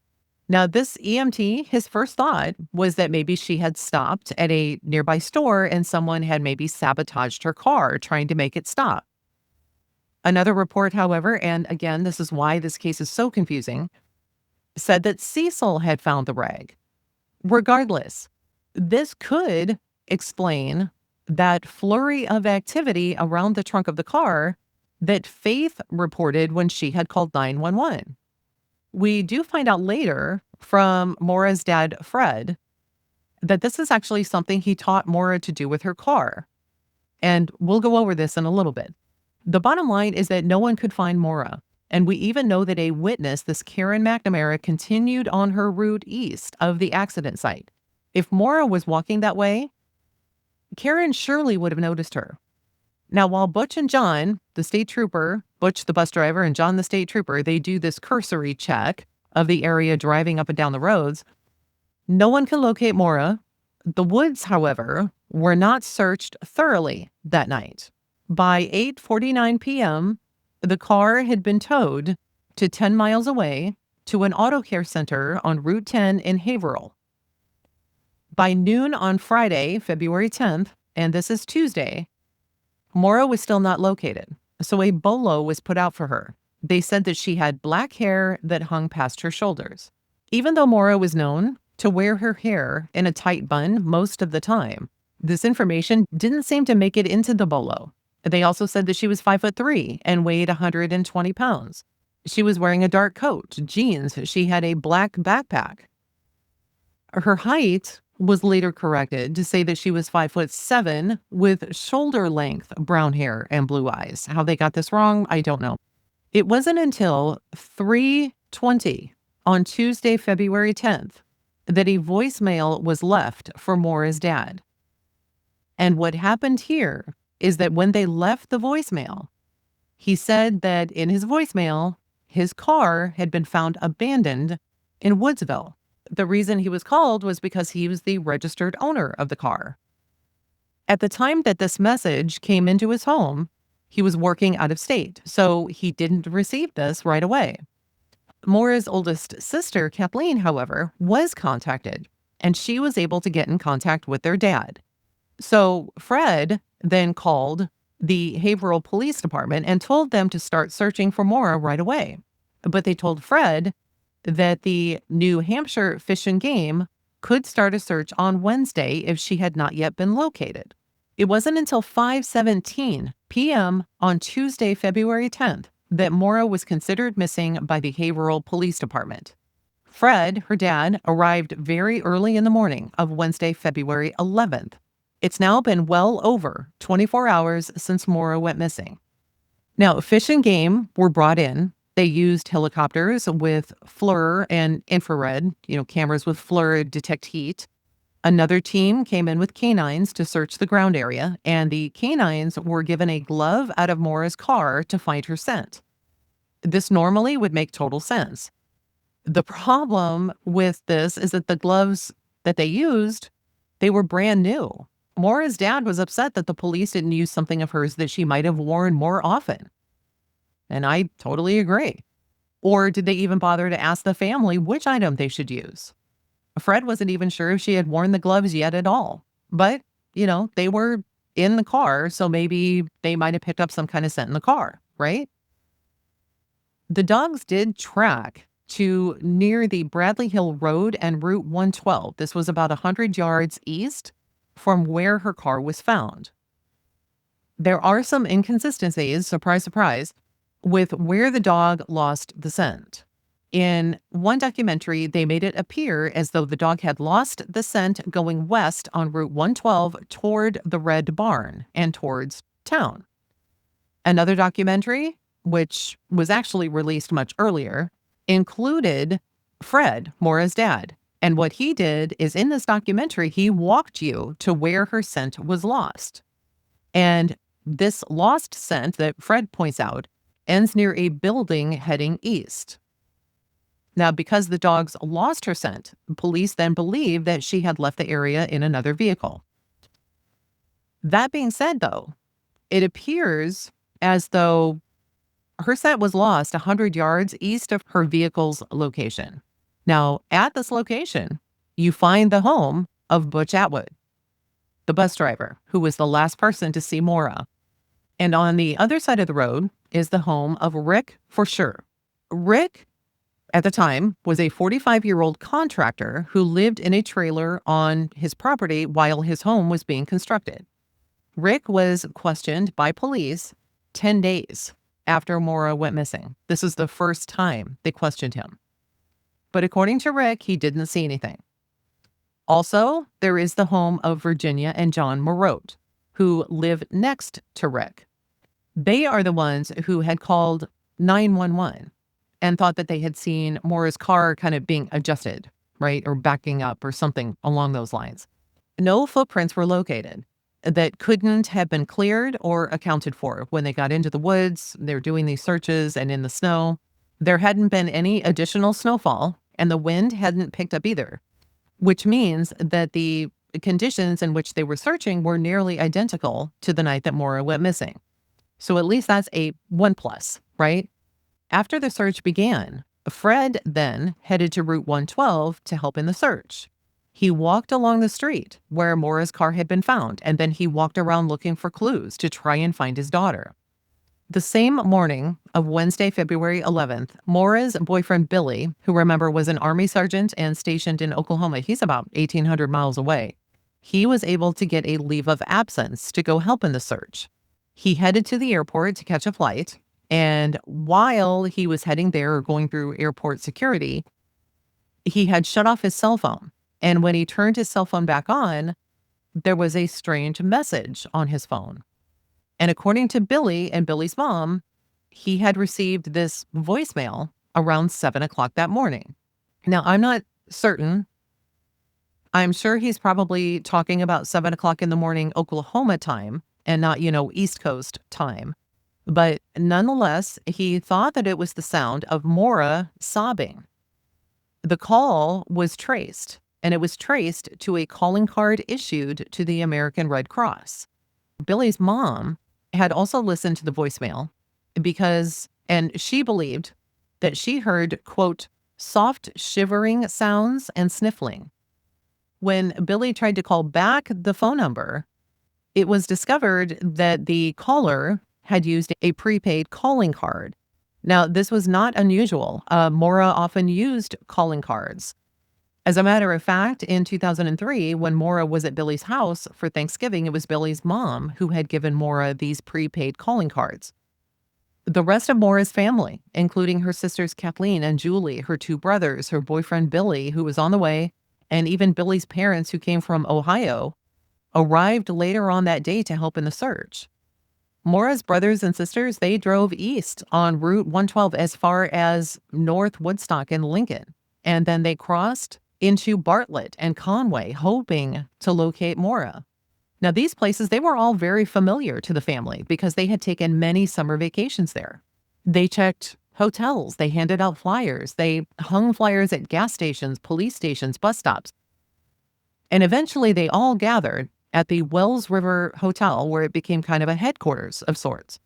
Now, this EMT, his first thought was that maybe she had stopped at a nearby store and someone had maybe sabotaged her car trying to make it stop. Another report, however, and again, this is why this case is so confusing, said that Cecil had found the rag. Regardless, this could explain that flurry of activity around the trunk of the car that Faith reported when she had called 911. We do find out later from Maura's dad, Fred, that this is actually something he taught Maura to do with her car. And we'll go over this in a little bit. The bottom line is that no one could find Maura. And we even know that a witness, this Karen McNamara, continued on her route east of the accident site. If Maura was walking that way, Karen surely would have noticed her. Now, while Butch and John, the state trooper, Butch, the bus driver, and John, the state trooper, they do this cursory check of the area driving up and down the roads, no one can locate Maura. The woods, however, were not searched thoroughly that night. By 8:49 p.m., The car had been towed to 10 miles away to an auto care center on Route 10 in Haverhill. By noon on Friday, February 10th, and this is Tuesday, Maura was still not located, so a bolo was put out for her. They said that she had black hair that hung past her shoulders. Even though Maura was known to wear her hair in a tight bun most of the time, this information didn't seem to make it into the bolo. They also said that she was 5'3" and weighed 120 pounds. She was wearing a dark coat, jeans. She had a black backpack. Her height was later corrected to say that she was 5'7" with shoulder-length brown hair and blue eyes. How they got this wrong, I don't know. It wasn't until 3:20 on Tuesday, February 10th, that a voicemail was left for Maura's dad. And what happened here is that when they left the voicemail, he said that in his voicemail, his car had been found abandoned in Woodsville. The reason he was called was because he was the registered owner of the car. At the time that this message came into his home, he was working out of state, so he didn't receive this right away. Maura's oldest sister, Kathleen, however, was contacted, and she was able to get in contact with their dad. So Fred then called the Haverhill Police Department and told them to start searching for Maura right away. But they told Fred that the New Hampshire Fish and Game could start a search on Wednesday if she had not yet been located. It wasn't until 5:17 p.m. on Tuesday, February 10th, that Maura was considered missing by the Haverhill Police Department. Fred, her dad, arrived very early in the morning of Wednesday, February 11th. It's now been well over 24 hours since Maura went missing. Now, Fish and Game were brought in. They used helicopters with FLIR and infrared, cameras with FLIR detect heat. Another team came in with canines to search the ground area, and the canines were given a glove out of Maura's car to find her scent. This normally would make total sense. The problem with this is that the gloves that they used, they were brand new. Maura's dad was upset that the police didn't use something of hers that she might have worn more often. And I totally agree. Or did they even bother to ask the family which item they should use? Fred wasn't even sure if she had worn the gloves yet at all. But, they were in the car, so maybe they might have picked up some kind of scent in the car, right? The dogs did track to near the Bradley Hill Road and Route 112. This was about 100 yards east from where her car was found. There are some inconsistencies, surprise, surprise, with where the dog lost the scent. In one documentary, they made it appear as though the dog had lost the scent going west on Route 112 toward the Red Barn and towards town. Another documentary, which was actually released much earlier, included Fred, Maura's dad. And what he did is in this documentary, he walked you to where her scent was lost. And this lost scent that Fred points out ends near a building heading east. Now, because the dogs lost her scent, police then believe that she had left the area in another vehicle. That being said, though, it appears as though her scent was lost 100 yards east of her vehicle's location. Now, at this location, you find the home of Butch Atwood, the bus driver, who was the last person to see Maura. And on the other side of the road is the home of Rick Forcier. Rick, at the time, was a 45-year-old contractor who lived in a trailer on his property while his home was being constructed. Rick was questioned by police 10 days after Maura went missing. This is the first time they questioned him. But according to Rick, he didn't see anything. Also, there is the home of Virginia and John Marotte, who live next to Rick. They are the ones who had called 911 and thought that they had seen Maura's car kind of being adjusted, right? Or backing up or something along those lines. No footprints were located that couldn't have been cleared or accounted for. When they got into the woods, they were doing these searches and in the snow. There hadn't been any additional snowfall and the wind hadn't picked up either, which means that the conditions in which they were searching were nearly identical to the night that Maura went missing. So at least that's a 1+, right? After the search began, Fred then headed to Route 112 to help in the search. He walked along the street where Maura's car had been found, and then he walked around looking for clues to try and find his daughter. The same morning of Wednesday, February 11th, Maura's boyfriend Billy, who remember was an Army sergeant and stationed in Oklahoma, he's about 1,800 miles away, he was able to get a leave of absence to go help in the search. He headed to the airport to catch a flight, and while he was heading there or going through airport security, he had shut off his cell phone. And when he turned his cell phone back on, there was a strange message on his phone. And according to Billy and Billy's mom, he had received this voicemail around 7 o'clock that morning. Now, I'm not certain. I'm sure he's probably talking about 7 o'clock in the morning Oklahoma time and not, East Coast time. But nonetheless, he thought that it was the sound of Maura sobbing. The call was traced, and it was traced to a calling card issued to the American Red Cross. Billy's mom had also listened to the voicemail and she believed that she heard, quote, soft shivering sounds and sniffling. When Billy tried to call back the phone number, it was discovered that the caller had used a prepaid calling card. Now, this was not unusual. Maura often used calling cards. As a matter of fact, in 2003, when Maura was at Billy's house for Thanksgiving, it was Billy's mom who had given Maura these prepaid calling cards. The rest of Maura's family, including her sisters Kathleen and Julie, her two brothers, her boyfriend Billy, who was on the way, and even Billy's parents, who came from Ohio, arrived later on that day to help in the search. Maura's brothers and sisters, they drove east on Route 112 as far as North Woodstock and Lincoln, and then they crossed into Bartlett and Conway, hoping to locate Maura. Now, these places, they were all very familiar to the family because they had taken many summer vacations there. They checked hotels, they handed out flyers, they hung flyers at gas stations, police stations, bus stops. And eventually they all gathered at the Wells River Hotel, where it became kind of a headquarters of sorts.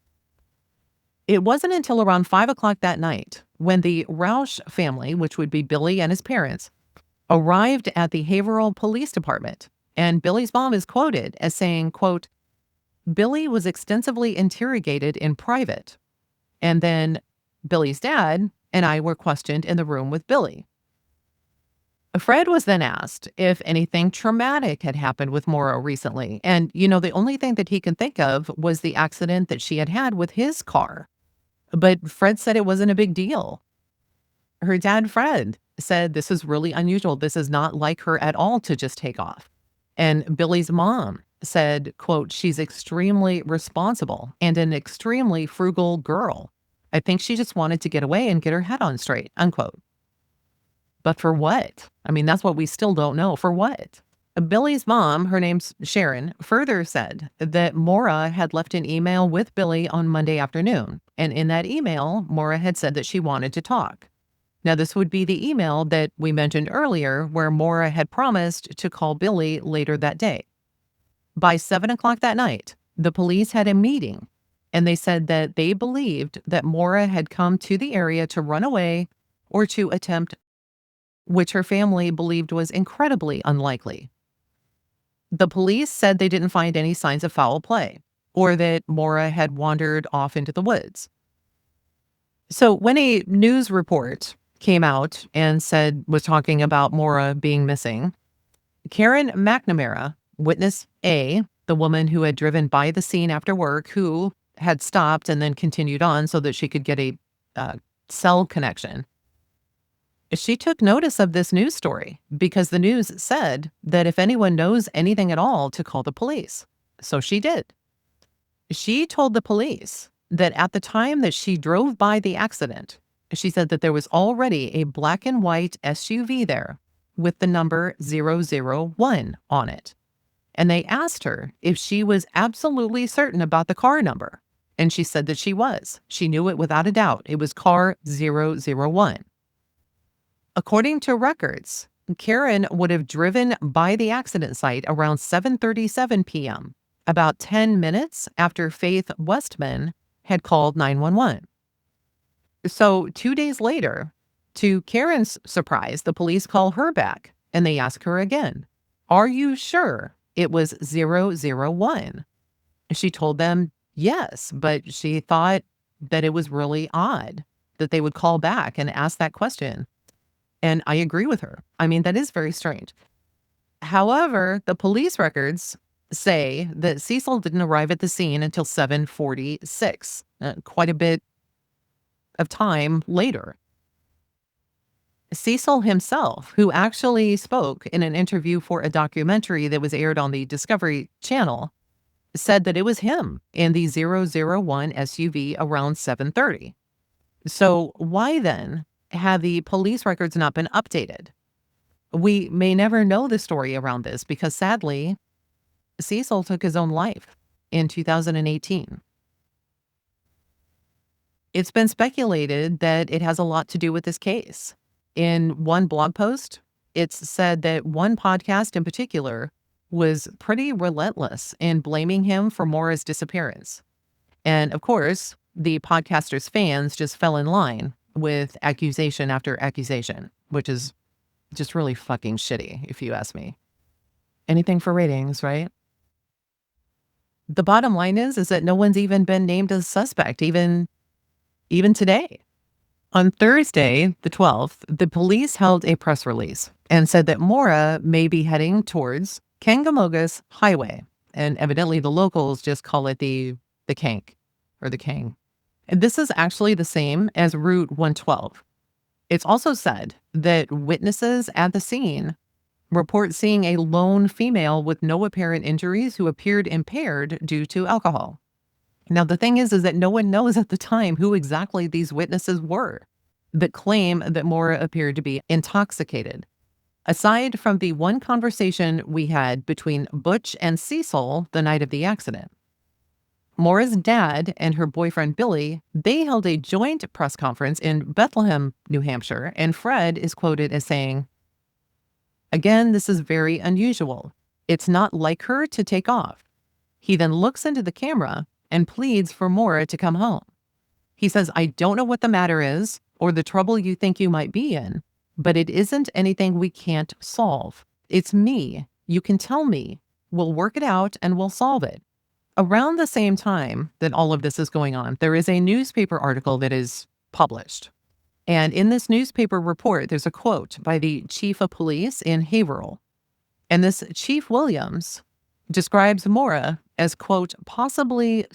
It wasn't until around 5 o'clock that night when the Roush family, which would be Billy and his parents, arrived at the Haverhill Police Department. And Billy's mom is quoted as saying, quote, Billy was extensively interrogated in private. And then Billy's dad and I were questioned in the room with Billy. Fred was then asked if anything traumatic had happened with Maura recently. And, the only thing that he could think of was the accident that she had had with his car. But Fred said it wasn't a big deal. Her dad, Fred, said this is really unusual. This is not like her at all to just take off. And Billy's mom said, quote, she's extremely responsible and an extremely frugal girl. I think she just wanted to get away and get her head on straight, unquote. But for what? I mean, that's what we still don't know. For what? Billy's mom, her name's Sharon, further said that Maura had left an email with Billy on Monday afternoon. And in that email, Maura had said that she wanted to talk. Now, this would be the email that we mentioned earlier where Maura had promised to call Billy later that day. By 7 o'clock that night, the police had a meeting, and they said that they believed that Maura had come to the area to run away or to attempt, which her family believed was incredibly unlikely. The police said they didn't find any signs of foul play or that Maura had wandered off into the woods. So when a news report came out and was talking about Maura being missing, Karen McNamara, witness A, the woman who had driven by the scene after work, who had stopped and then continued on so that she could get a cell connection, she took notice of this news story because the news said that if anyone knows anything at all, to call the police. So she did. She told the police that at the time that she drove by the accident, she said that there was already a black and white SUV there with the number 001 on it. And they asked her if she was absolutely certain about the car number. And she said that she was. She knew it without a doubt. It was car 001. According to records, Karen would have driven by the accident site around 7:37 p.m., about 10 minutes after Faith Westman had called 911. So 2 days later, to Karen's surprise, the police call her back and they ask her again, "Are you sure it was 001?" She told them yes, but she thought that it was really odd that they would call back and ask that question. And I agree with her. I mean, that is very strange. However, the police records say that Cecil didn't arrive at the scene until 7:46, quite a bit of time later. Cecil himself, who actually spoke in an interview for a documentary that was aired on the Discovery Channel, said that it was him in the 001 SUV around 7:30. So why then have the police records not been updated? We may never know the story around this because sadly, Cecil took his own life in 2018. It's been speculated that it has a lot to do with this case. In one blog post, it's said that one podcast in particular was pretty relentless in blaming him for Maura's disappearance. And of course, the podcaster's fans just fell in line with accusation after accusation, which is just really fucking shitty, if you ask me. Anything for ratings, right? The bottom line is that no one's even been named as suspect, even today. On Thursday, the 12th, the police held a press release and said that Maura may be heading towards Kangamogus Highway. And evidently the locals just call it the Kank or the Kang. And this is actually the same as Route 112. It's also said that witnesses at the scene report seeing a lone female with no apparent injuries who appeared impaired due to alcohol. Now, the thing is that no one knows at the time who exactly these witnesses were that claim that Maura appeared to be intoxicated. Aside from the one conversation we had between Butch and Cecil the night of the accident, Maura's dad and her boyfriend Billy, they held a joint press conference in Bethlehem, New Hampshire, and Fred is quoted as saying, "Again, this is very unusual. It's not like her to take off." He then looks into the camera and pleads for Maura to come home. He says, "I don't know what the matter is or the trouble you think you might be in, but it isn't anything we can't solve. It's me. You can tell me. We'll work it out and we'll solve it." Around the same time that all of this is going on, there is a newspaper article that is published. And in this newspaper report, there's a quote by the chief of police in Haverhill. And this Chief Williams describes Maura as, quote, possibly.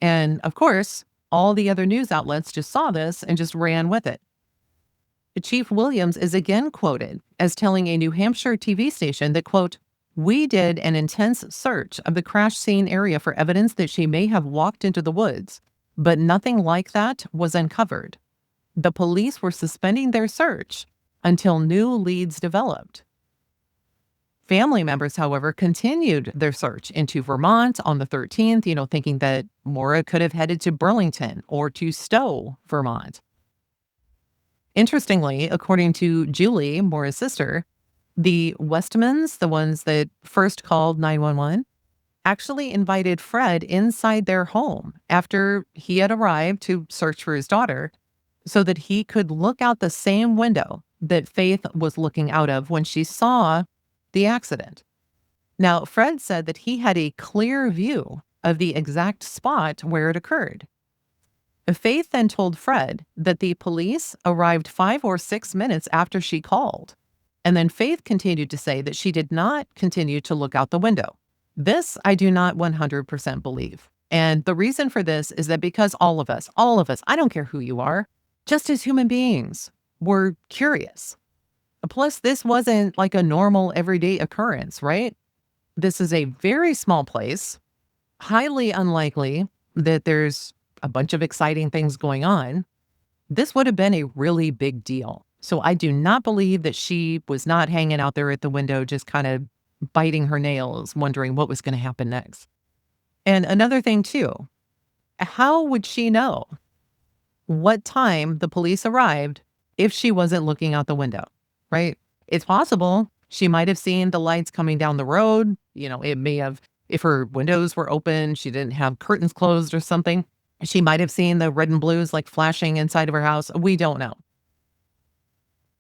And of course, all the other news outlets just saw this and just ran with it. Chief Williams is again quoted as telling a New Hampshire TV station that, quote, "We did an intense search of the crash scene area for evidence that she may have walked into the woods, but nothing like that was uncovered. The police were suspending their search until new leads developed." Family members, however, continued their search into Vermont on the 13th, thinking that Maura could have headed to Burlington or to Stowe, Vermont. Interestingly, according to Julie, Maura's sister, the Westmans, the ones that first called 911, actually invited Fred inside their home after he had arrived to search for his daughter so that he could look out the same window that Faith was looking out of when she saw the accident. Now, Fred said that he had a clear view of the exact spot where it occurred. Faith then told Fred that the police arrived 5 or 6 minutes after she called. And then Faith continued to say that she did not continue to look out the window. This I do not 100% believe. And the reason for this is that because all of us, I don't care who you are, just as human beings, were curious. Plus, this wasn't like a normal everyday occurrence, right? This is a very small place, highly unlikely that there's a bunch of exciting things going on. This would have been a really big deal. So I do not believe that she was not hanging out there at the window, just kind of biting her nails, wondering what was going to happen next. And another thing too, how would she know what time the police arrived if she wasn't looking out the window, right? It's possible she might have seen the lights coming down the road. It may have, if her windows were open, she didn't have curtains closed or something. She might have seen the red and blues like flashing inside of her house. We don't know.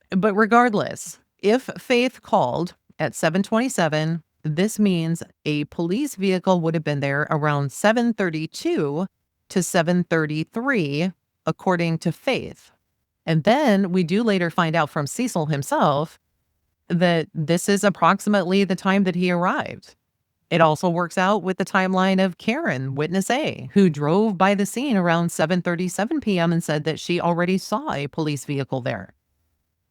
But regardless, if Faith called at 7:27, this means a police vehicle would have been there around 7:32 to 7:33, according to Faith. And then we do later find out from Cecil himself that this is approximately the time that he arrived. It also works out with the timeline of Karen, witness A, who drove by the scene around 7:37 p.m. and said that she already saw a police vehicle there.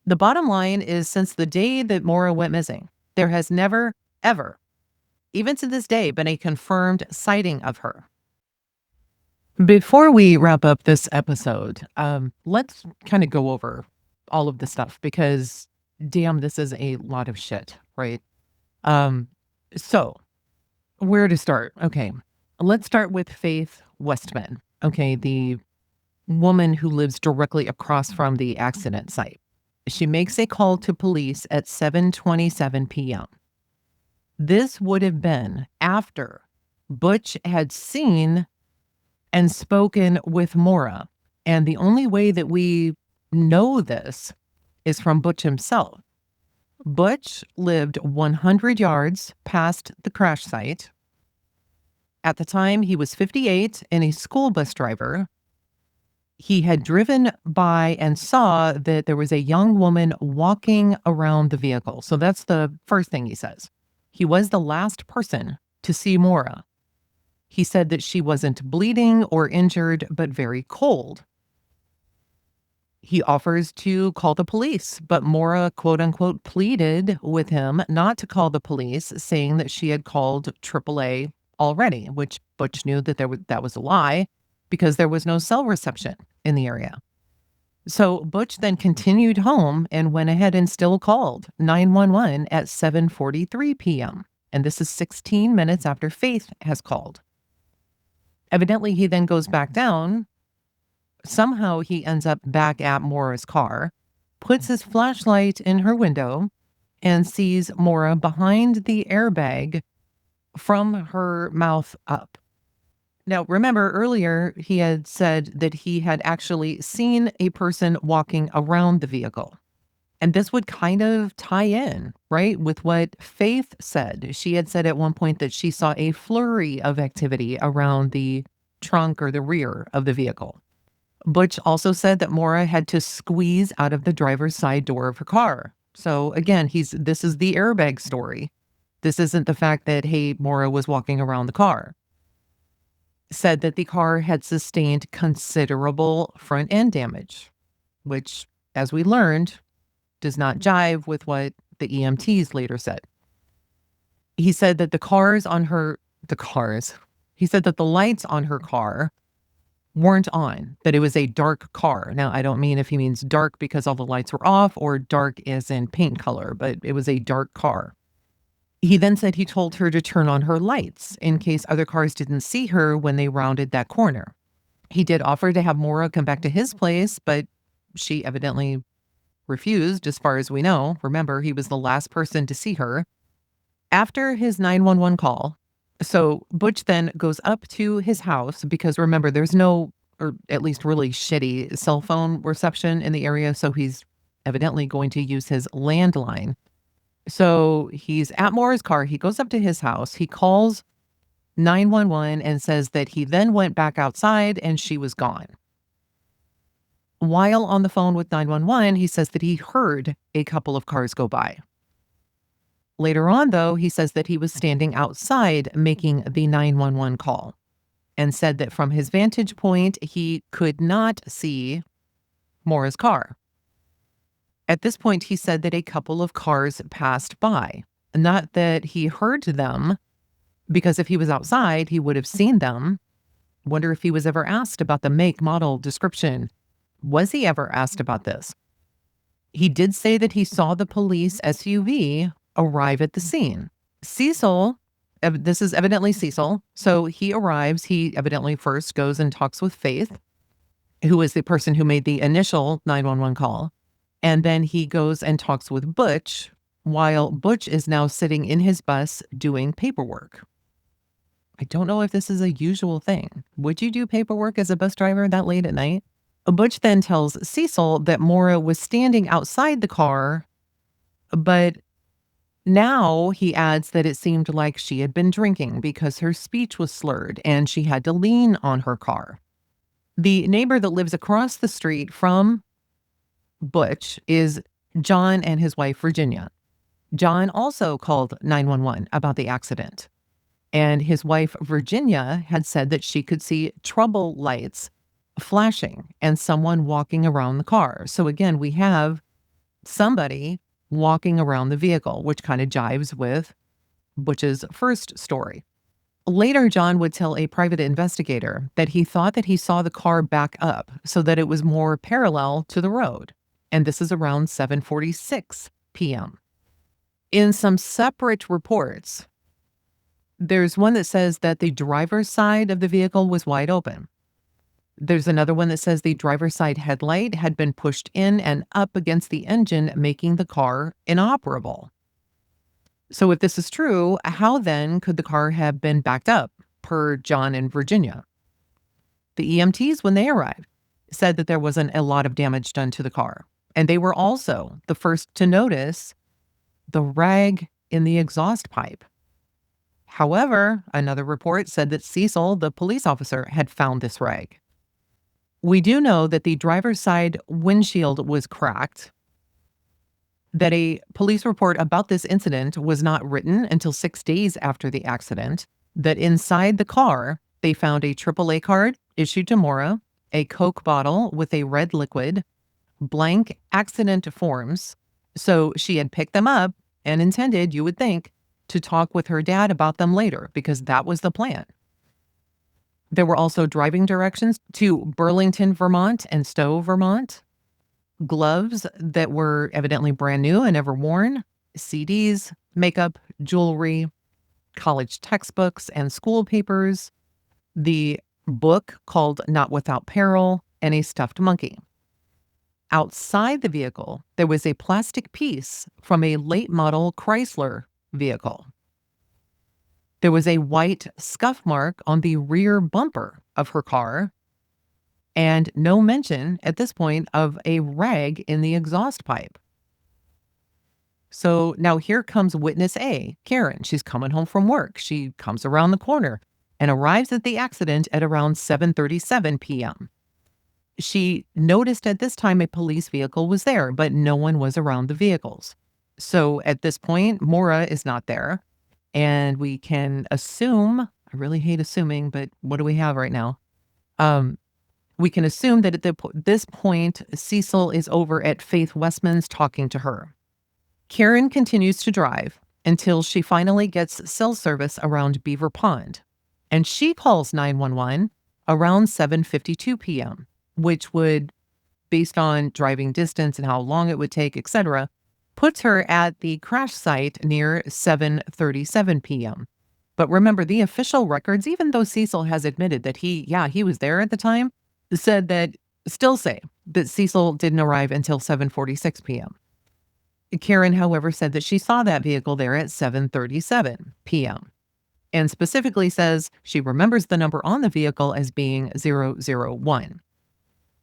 The bottom line is, since the day that Maura went missing, there has never, ever, even to this day, been a confirmed sighting of her. Before we wrap up this episode, let's kind of go over all of the stuff because, damn, this is a lot of shit, right? So where to start? Okay, let's start with Faith Westman. Okay, the woman who lives directly across from the accident site. She makes a call to police at 7:27 p.m. This would have been after Butch had seen and spoken with Maura. And the only way that we know this is from Butch himself. Butch lived 100 yards past the crash site. At the time, he was 58 and a school bus driver. He had driven by and saw that there was a young woman walking around the vehicle. So that's the first thing he says. He was the last person to see Maura. He said that she wasn't bleeding or injured, but very cold. He offers to call the police, but Maura, quote unquote, pleaded with him not to call the police, saying that she had called AAA already, which Butch knew that that was a lie because there was no cell reception in the area. So Butch then continued home and went ahead and still called 911 at 7:43 p.m. And this is 16 minutes after Faith has called. Evidently, he then goes back down. Somehow he ends up back at Maura's car, puts his flashlight in her window, and sees Maura behind the airbag from her mouth up. Now, remember earlier, he had said that he had actually seen a person walking around the vehicle. And this would kind of tie in, right, with what Faith said. She had said at one point that she saw a flurry of activity around the trunk or the rear of the vehicle. Butch also said that Maura had to squeeze out of the driver's side door of her car. So again, this is the airbag story. This isn't the fact that, hey, Maura was walking around the car. Said that the car had sustained considerable front end damage, which, as we learned, does not jive with what the EMTs later said. He said that he said that the lights on her car weren't on, that it was a dark car. Now, I don't mean if he means dark because all the lights were off or dark as in paint color, but it was a dark car. He then said he told her to turn on her lights in case other cars didn't see her when they rounded that corner. He did offer to have Maura come back to his place, but she evidently refused, as far as we know. Remember, he was the last person to see her. After his 911 call, so Butch then goes up to his house because, remember, there's no, or at least really shitty cell phone reception in the area, so he's evidently going to use his landline. So he's at Maura's car. He goes up to his house. He calls 911 and says that he then went back outside and she was gone. While on the phone with 911, he says that he heard a couple of cars go by. Later on, though, he says that he was standing outside making the 911 call and said that from his vantage point, he could not see Maura's car. At this point, he said that a couple of cars passed by. Not that he heard them, because if he was outside, he would have seen them. Wonder if he was ever asked about the make, model, description. Was he ever asked about this? He did say that he saw the police SUV arrive at the scene. Cecil, this is evidently Cecil, so he arrives. He evidently first goes and talks with Faith, who is the person who made the initial 911 call. And then he goes and talks with Butch, while Butch is now sitting in his bus doing paperwork. I don't know if this is a usual thing. Would you do paperwork as a bus driver that late at night? Butch then tells Cecil that Maura was standing outside the car, but now he adds that it seemed like she had been drinking because her speech was slurred and she had to lean on her car. The neighbor that lives across the street from Butch is John and his wife, Virginia. John also called 911 about the accident. And his wife, Virginia, had said that she could see trouble lights flashing and someone walking around the car. So again, we have somebody walking around the vehicle, which kind of jives with Butch's first story. Later, John would tell a private investigator that he thought that he saw the car back up so that it was more parallel to the road. And this is around 7:46 p.m. In some separate reports, there's one that says that the driver's side of the vehicle was wide open. There's another one that says the driver's side headlight had been pushed in and up against the engine, making the car inoperable. So if this is true, how then could the car have been backed up, per John and Virginia? The EMTs, when they arrived, said that there wasn't a lot of damage done to the car. And they were also the first to notice the rag in the exhaust pipe. However, another report said that Cecil, the police officer, had found this rag. We do know that the driver's side windshield was cracked, that a police report about this incident was not written until 6 days after the accident, that inside the car, they found a AAA card issued to Maura, a Coke bottle with a red liquid, blank accident forms. So she had picked them up and intended, you would think, to talk with her dad about them later, because that was the plan. There were also driving directions to Burlington, Vermont and Stowe, Vermont, gloves that were evidently brand new and never worn, CDs, makeup, jewelry, college textbooks and school papers, the book called Not Without Peril, and a stuffed monkey. Outside the vehicle, there was a plastic piece from a late model Chrysler vehicle. There was a white scuff mark on the rear bumper of her car, and no mention at this point of a rag in the exhaust pipe. So now here comes witness A, Karen. She's coming home from work. She comes around the corner and arrives at the accident at around 7:37 p.m. She noticed at this time a police vehicle was there, but no one was around the vehicles. So at this point, Maura is not there. And we can assume, I really hate assuming, but what do we have right now? We can assume that at this point, Cecil is over at Faith Westman's talking to her. Karen continues to drive until she finally gets cell service around Beaver Pond. And she calls 911 around 7:52 p.m., which would, based on driving distance and how long it would take, etc., puts her at the crash site near 7:37 p.m. But remember, the official records, even though Cecil has admitted that he was there at the time, still say that Cecil didn't arrive until 7:46 p.m. Karen, however, said that she saw that vehicle there at 7:37 p.m. and specifically says she remembers the number on the vehicle as being 001.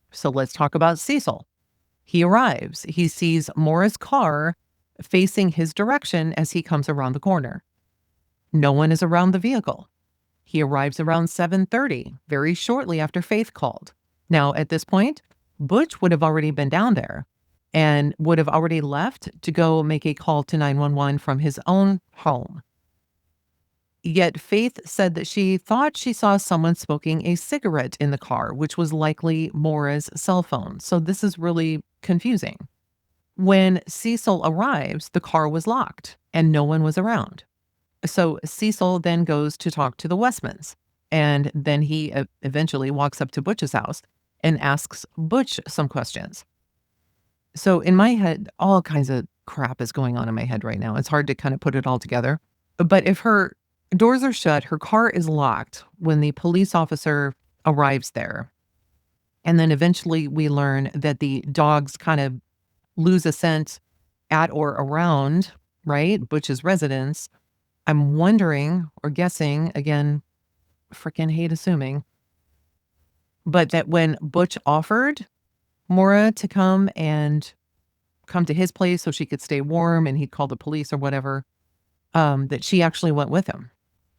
So let's talk about Cecil. He arrives. He sees Maura's car facing his direction as he comes around the corner. No one is around the vehicle. He arrives around 7:30, very shortly after Faith called. Now, at this point, Butch would have already been down there and would have already left to go make a call to 911 from his own home. Yet Faith said that she thought she saw someone smoking a cigarette in the car, which was likely Maura's cell phone. So this is really confusing. When Cecil arrives, the car was locked and no one was around. So Cecil then goes to talk to the Westmans, and then he eventually walks up to Butch's house and asks Butch some questions. So in my head, all kinds of crap is going on in my head right now. It's hard to kind of put it all together. But if her doors are shut, her car is locked when the police officer arrives there, and then eventually we learn that the dogs kind of lose a scent at or around, right, Butch's residence. I'm wondering or guessing, again, freaking hate assuming, but that when Butch offered Maura to come to his place so she could stay warm and he'd call the police or whatever, that she actually went with him.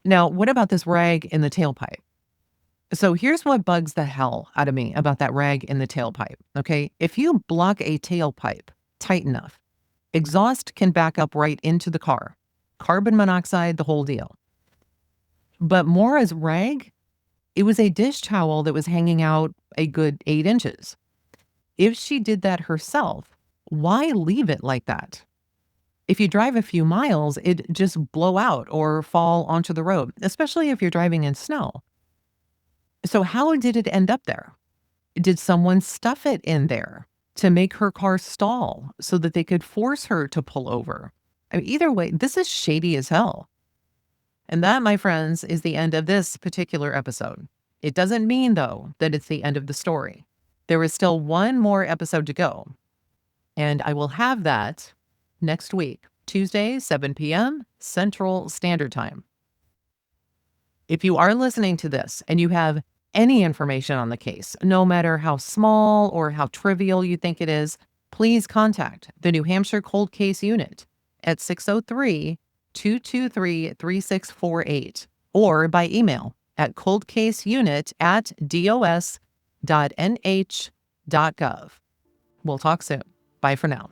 Now, what about this rag in the tailpipe? So here's what bugs the hell out of me about that rag in the tailpipe, okay? If you block a tailpipe tight enough, exhaust can back up right into the car. Carbon monoxide, the whole deal. But Maura's rag, it was a dish towel that was hanging out a good 8 inches. If she did that herself, why leave it like that? If you drive a few miles, it'd just blow out or fall onto the road, especially if you're driving in snow. So how did it end up there? Did someone stuff it in there to make her car stall so that they could force her to pull over? I mean, either way, this is shady as hell. And that, my friends, is the end of this particular episode. It doesn't mean, though, that it's the end of the story. There is still one more episode to go. And I will have that next week, Tuesday, 7 p.m. Central Standard Time. If you are listening to this and you have any information on the case, no matter how small or how trivial you think it is, please contact the New Hampshire Cold Case Unit at 603-223-3648 or by email at coldcaseunit@dos.nh.gov. We'll talk soon. Bye for now.